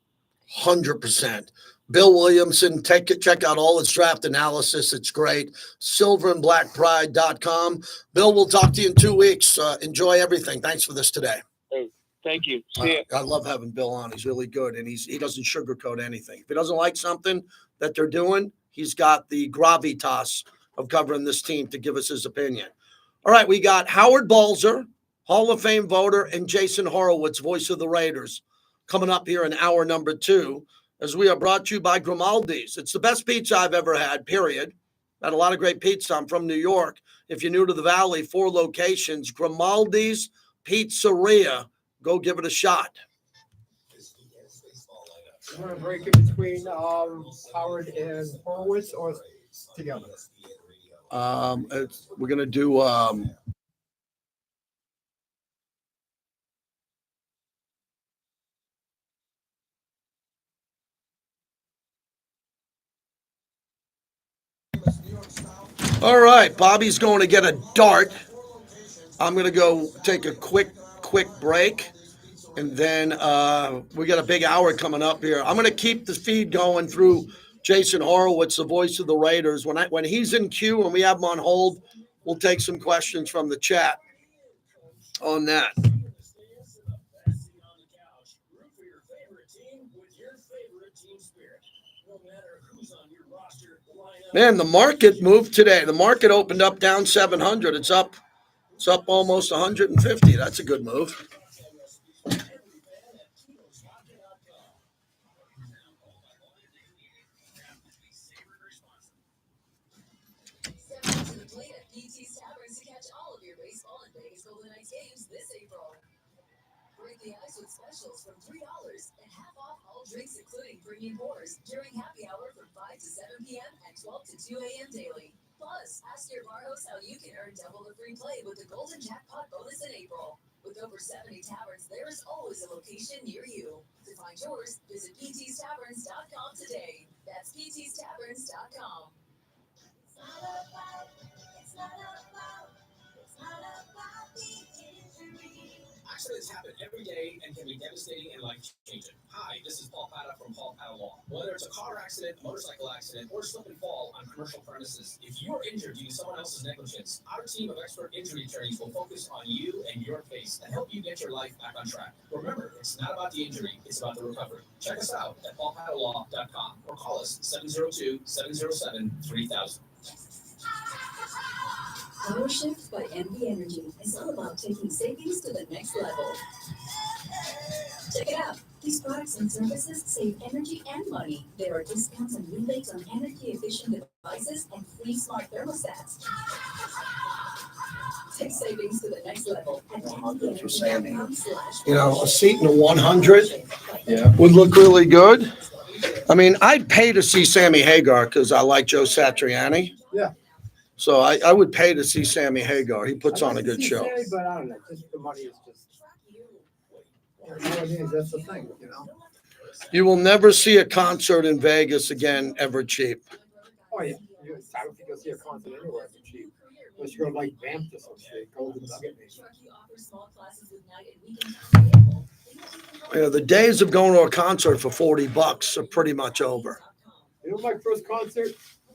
100%. Bill Williamson, check out all his draft analysis. It's great. silverandblackpride.com. Bill, we'll talk to you in 2 weeks. Enjoy everything. Thanks for this today. Hey, thank you. See ya. I love having Bill on. He's really good, and he doesn't sugarcoat anything. If he doesn't like something that they're doing, he's got the gravitas of covering this team to give us his opinion. All right, we got Howard Balzer, Hall of Fame voter, and Jason Horowitz, voice of the Raiders, coming up here in hour number 2. As we are brought to you by Grimaldi's. It's the best pizza I've ever had, period. Had a lot of great pizza. I'm from New York. If you're new to the Valley, 4 locations. Grimaldi's Pizzeria. Go give it a shot. You want to break it between Howard and Horowitz or together? We're going to do... All right, Bobby's going to get a dart. I'm going to go take a quick break, and then we got a big hour coming up here. I'm going to keep the feed going through Jason Horowitz, the voice of the Raiders. When he's in queue and we have him on hold, we'll take some questions from the chat on that. Man, the market moved today. The market opened up down 700. It's up almost 150. That's a good move. Break the ice with specials from $3 and half off all drinks, including premium pours, during happy hour from 5 to 7 p.m. and 12 to 2 a.m. daily. Plus, ask your bar host how you can earn double the free play with the Golden Jackpot bonus in April. With over 70 taverns, there is always a location near you. To find yours, visit ptstaverns.com today. That's ptstaverns.com. It's not about the injury. Accidents happen every day and can be devastating and life-changing. Hi, this is Paul Pata from Paul Pata Law. Whether it's a car accident, motorcycle accident, or slip and fall on commercial premises, if you are injured due to someone else's negligence, our team of expert injury attorneys will focus on you and your case and help you get your life back on track. Remember, it's not about the injury, it's about the recovery. Check us out at paulpatalaw.com or call us 702-707-3000. Power Shift by NV Energy is all about taking savings to the next level. Check it out. These products and services save energy and money. There are discounts and rebates on energy-efficient devices and free smart thermostats. Take savings to the next level at nvenergy.com/. You know, a seat in the 100 would look really good. I mean, I'd pay to see Sammy Hagar because I like Joe Satriani. Yeah. So I would pay to see Sammy Hagar. He puts on a good show. Sammy, but I don't know. Just the money is just. Nowadays, that's the thing, you know. You will never see a concert in Vegas again ever cheap. Oh yeah, I don't think you'll see a concert anywhere for cheap. Unless you go to like Banff or some shit, Golden Nugget maybe. You know, the days of going to a concert for $40 are pretty much over. You know my first concert?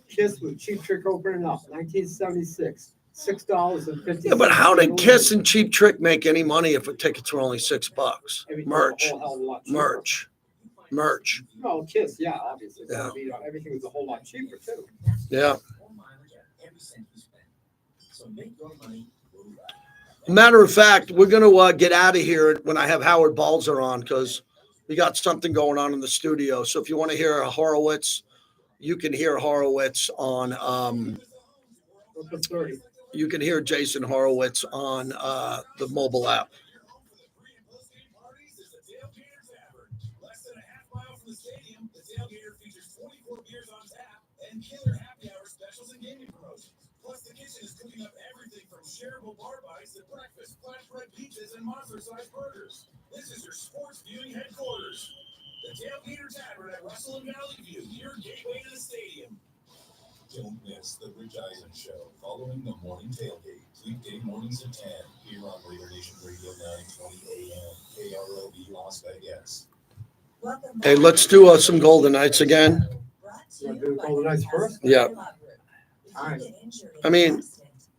Kiss with Cheap Trick opening up, 1976. $6.50. Yeah, but how did Kiss and Cheap Trick make any money if the tickets were only $6? Merch. No, Kiss, yeah, obviously. Yeah. I mean, everything was a whole lot cheaper too. Yeah. Matter of fact, we're going to get out of here when I have Howard Balzer on because we got something going on in the studio. So if you want to hear Horowitz, you can hear Horowitz on you can hear Jason Horowitz on the mobile app. Plus, the kitchen is cooking up everything from shareable bar bites to breakfast, flatbread pizzas, and monster-sized burgers. This is your sports viewing headquarters. The Tailgater Tavern at Russell and Valley View, your gateway to the stadium. Don't miss the Rich Eisen Show following the morning tailgate. Weekday mornings at 10 here on Raider Nation Radio 920 AM, KRLB Las Vegas. Hey, let's do some Golden Knights again. You want to do the Golden Knights first? Yeah. All right. I mean,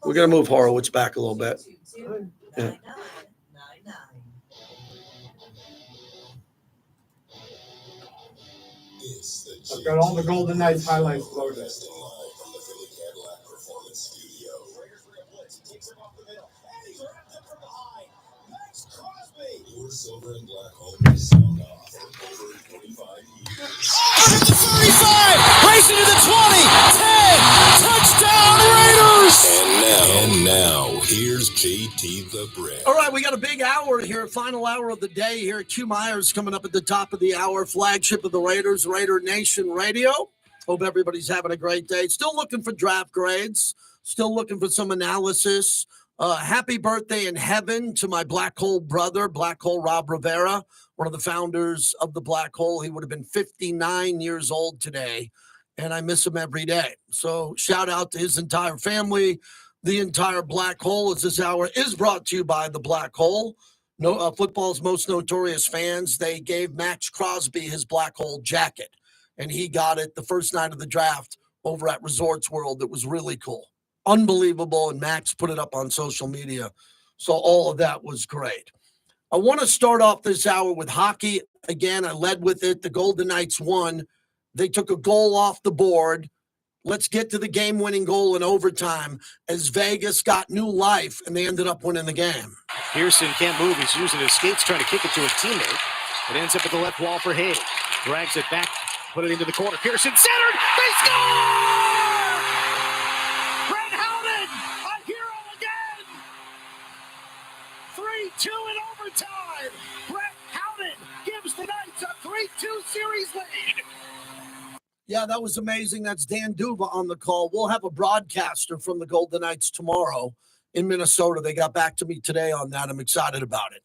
we're going to move Horowitz back a little bit. Yeah. I've got all the Golden Knights highlights loaded. Your silver and black home is sound off for over 25 years. Over the 35, racing to the 20, 10, touchdown Raiders! And now, here's JT the Brick. All right, we got a big hour here, final hour of the day here. Q Myers coming up at the top of the hour, flagship of the Raiders, Raider Nation Radio. Hope everybody's having a great day. Still looking for draft grades, still looking for some analysis. Happy birthday in heaven to my Black Hole brother, Black Hole Rob Rivera, one of the founders of the Black Hole. He would have been 59 years old today, and I miss him every day. So shout out to his entire family, the entire Black Hole, as this hour is brought to you by the Black Hole. No, football's most notorious fans, they gave Max Crosby his Black Hole jacket, and he got it the first night of the draft over at Resorts World. It was really cool. unbelievable, and Max put it up on social media. So all of that was great. I want to start off this hour with hockey. Again, I led with it. The Golden Knights won. They took a goal off the board. Let's get to the game-winning goal in overtime as Vegas got new life, and they ended up winning the game. Pearson can't move. He's using his skates, trying to kick it to a teammate. It ends up at the left wall for Hayes. Drags it back, put it into the corner. Pearson centered. They score! Brett Howden, a hero again. 3-2 in overtime. Brett Howden gives the Knights a 3-2 series lead. Yeah, that was amazing. That's Dan Duba on the call. We'll have a broadcaster from the Golden Knights tomorrow in Minnesota. They got back to me today on that. I'm excited about it.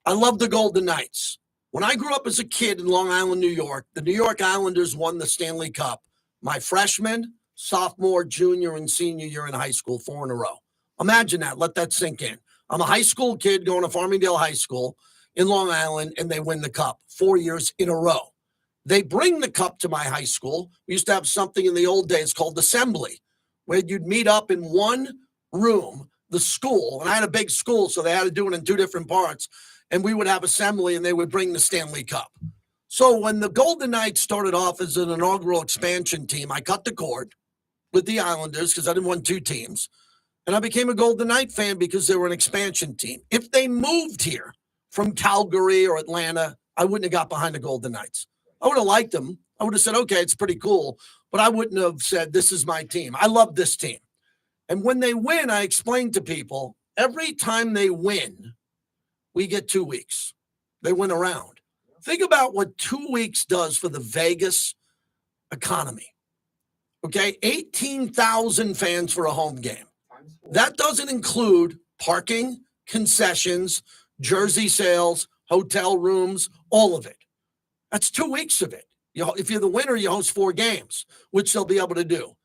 I love the Golden Knights. When I grew up as a kid in Long Island, New York, the New York Islanders won the Stanley Cup my freshman, sophomore, junior, and senior year in high school, 4 in a row. Imagine that. Let that sink in. I'm a high school kid going to Farmingdale High School in Long Island, and they win the cup 4 years in a row. They bring the cup to my high school. We used to have something in the old days called assembly, where you'd meet up in one room, the school, and I had a big school, so they had to do it in 2 different parts, and we would have assembly, and they would bring the Stanley Cup. So when the Golden Knights started off as an inaugural expansion team, I cut the cord with the Islanders because I didn't want 2 teams, and I became a Golden Knight fan because they were an expansion team. If they moved here from Calgary or Atlanta, I wouldn't have got behind the Golden Knights. I would have liked them. I would have said, okay, it's pretty cool. But I wouldn't have said, this is my team. I love this team. And when they win, I explain to people, every time they win, we get 2 weeks. They win around. Think about what 2 weeks does for the Vegas economy. Okay, 18,000 fans for a home game. That doesn't include parking, concessions, jersey sales, hotel rooms, all of it. That's 2 weeks of it. If you're the winner, you host 4 games, which they'll be able to do.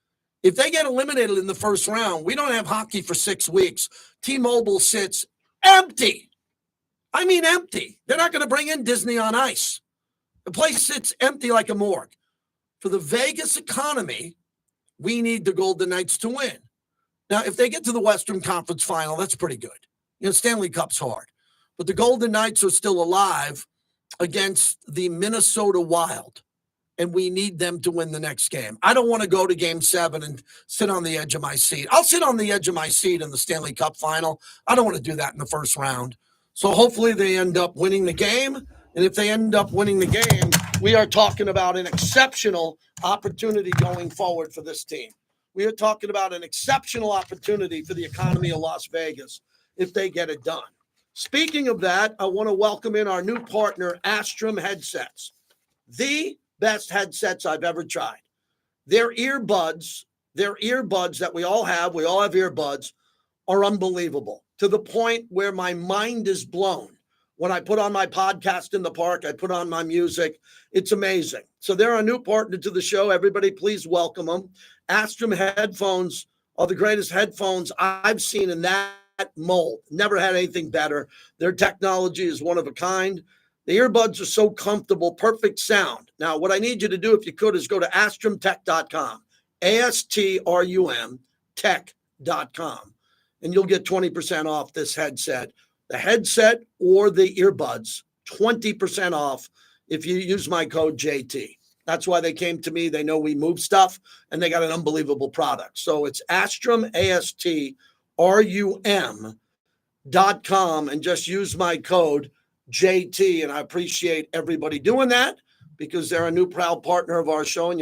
If they get eliminated in the first round, we don't have hockey for 6 weeks. T-Mobile sits empty. I mean empty. They're not going to bring in Disney on Ice. The place sits empty like a morgue. For the Vegas economy, we need the Golden Knights to win. Now, if they get to the Western Conference Final, that's pretty good. Stanley Cup's hard. But the Golden Knights are still alive against the Minnesota Wild, and we need them to win the next game. I don't want to go to Game 7 and sit on the edge of my seat. I'll sit on the edge of my seat in the Stanley Cup final. I don't want to do that in the first round. So hopefully they end up winning the game, and if they end up winning the game, we are talking about an exceptional opportunity going forward for this team. We are talking about an exceptional opportunity for the economy of Las Vegas if they get it done. Speaking of that, I want to welcome in our new partner, Astrum Headsets. The best headsets I've ever tried. Their earbuds that we all have earbuds, are unbelievable, to the point where my mind is blown. When I put on my podcast in the park, I put on my music. It's amazing. So they're a new partner to the show. Everybody, please welcome them. Astrum headphones are the greatest headphones I've seen in that mold. Never had anything better. Their technology is one of a kind. The earbuds are so comfortable, perfect sound. Now, what I need you to do, if you could, is go to astrumtech.com, ASTRUM tech.com, and you'll get 20% off this headset. The headset or the earbuds, 20% off if you use my code JT. That's why they came to me. They know we move stuff, and they got an unbelievable product. So it's Astrum, ASTRUM.com, and just use my code JT. And I appreciate everybody doing that because they're a new proud partner of our show. And you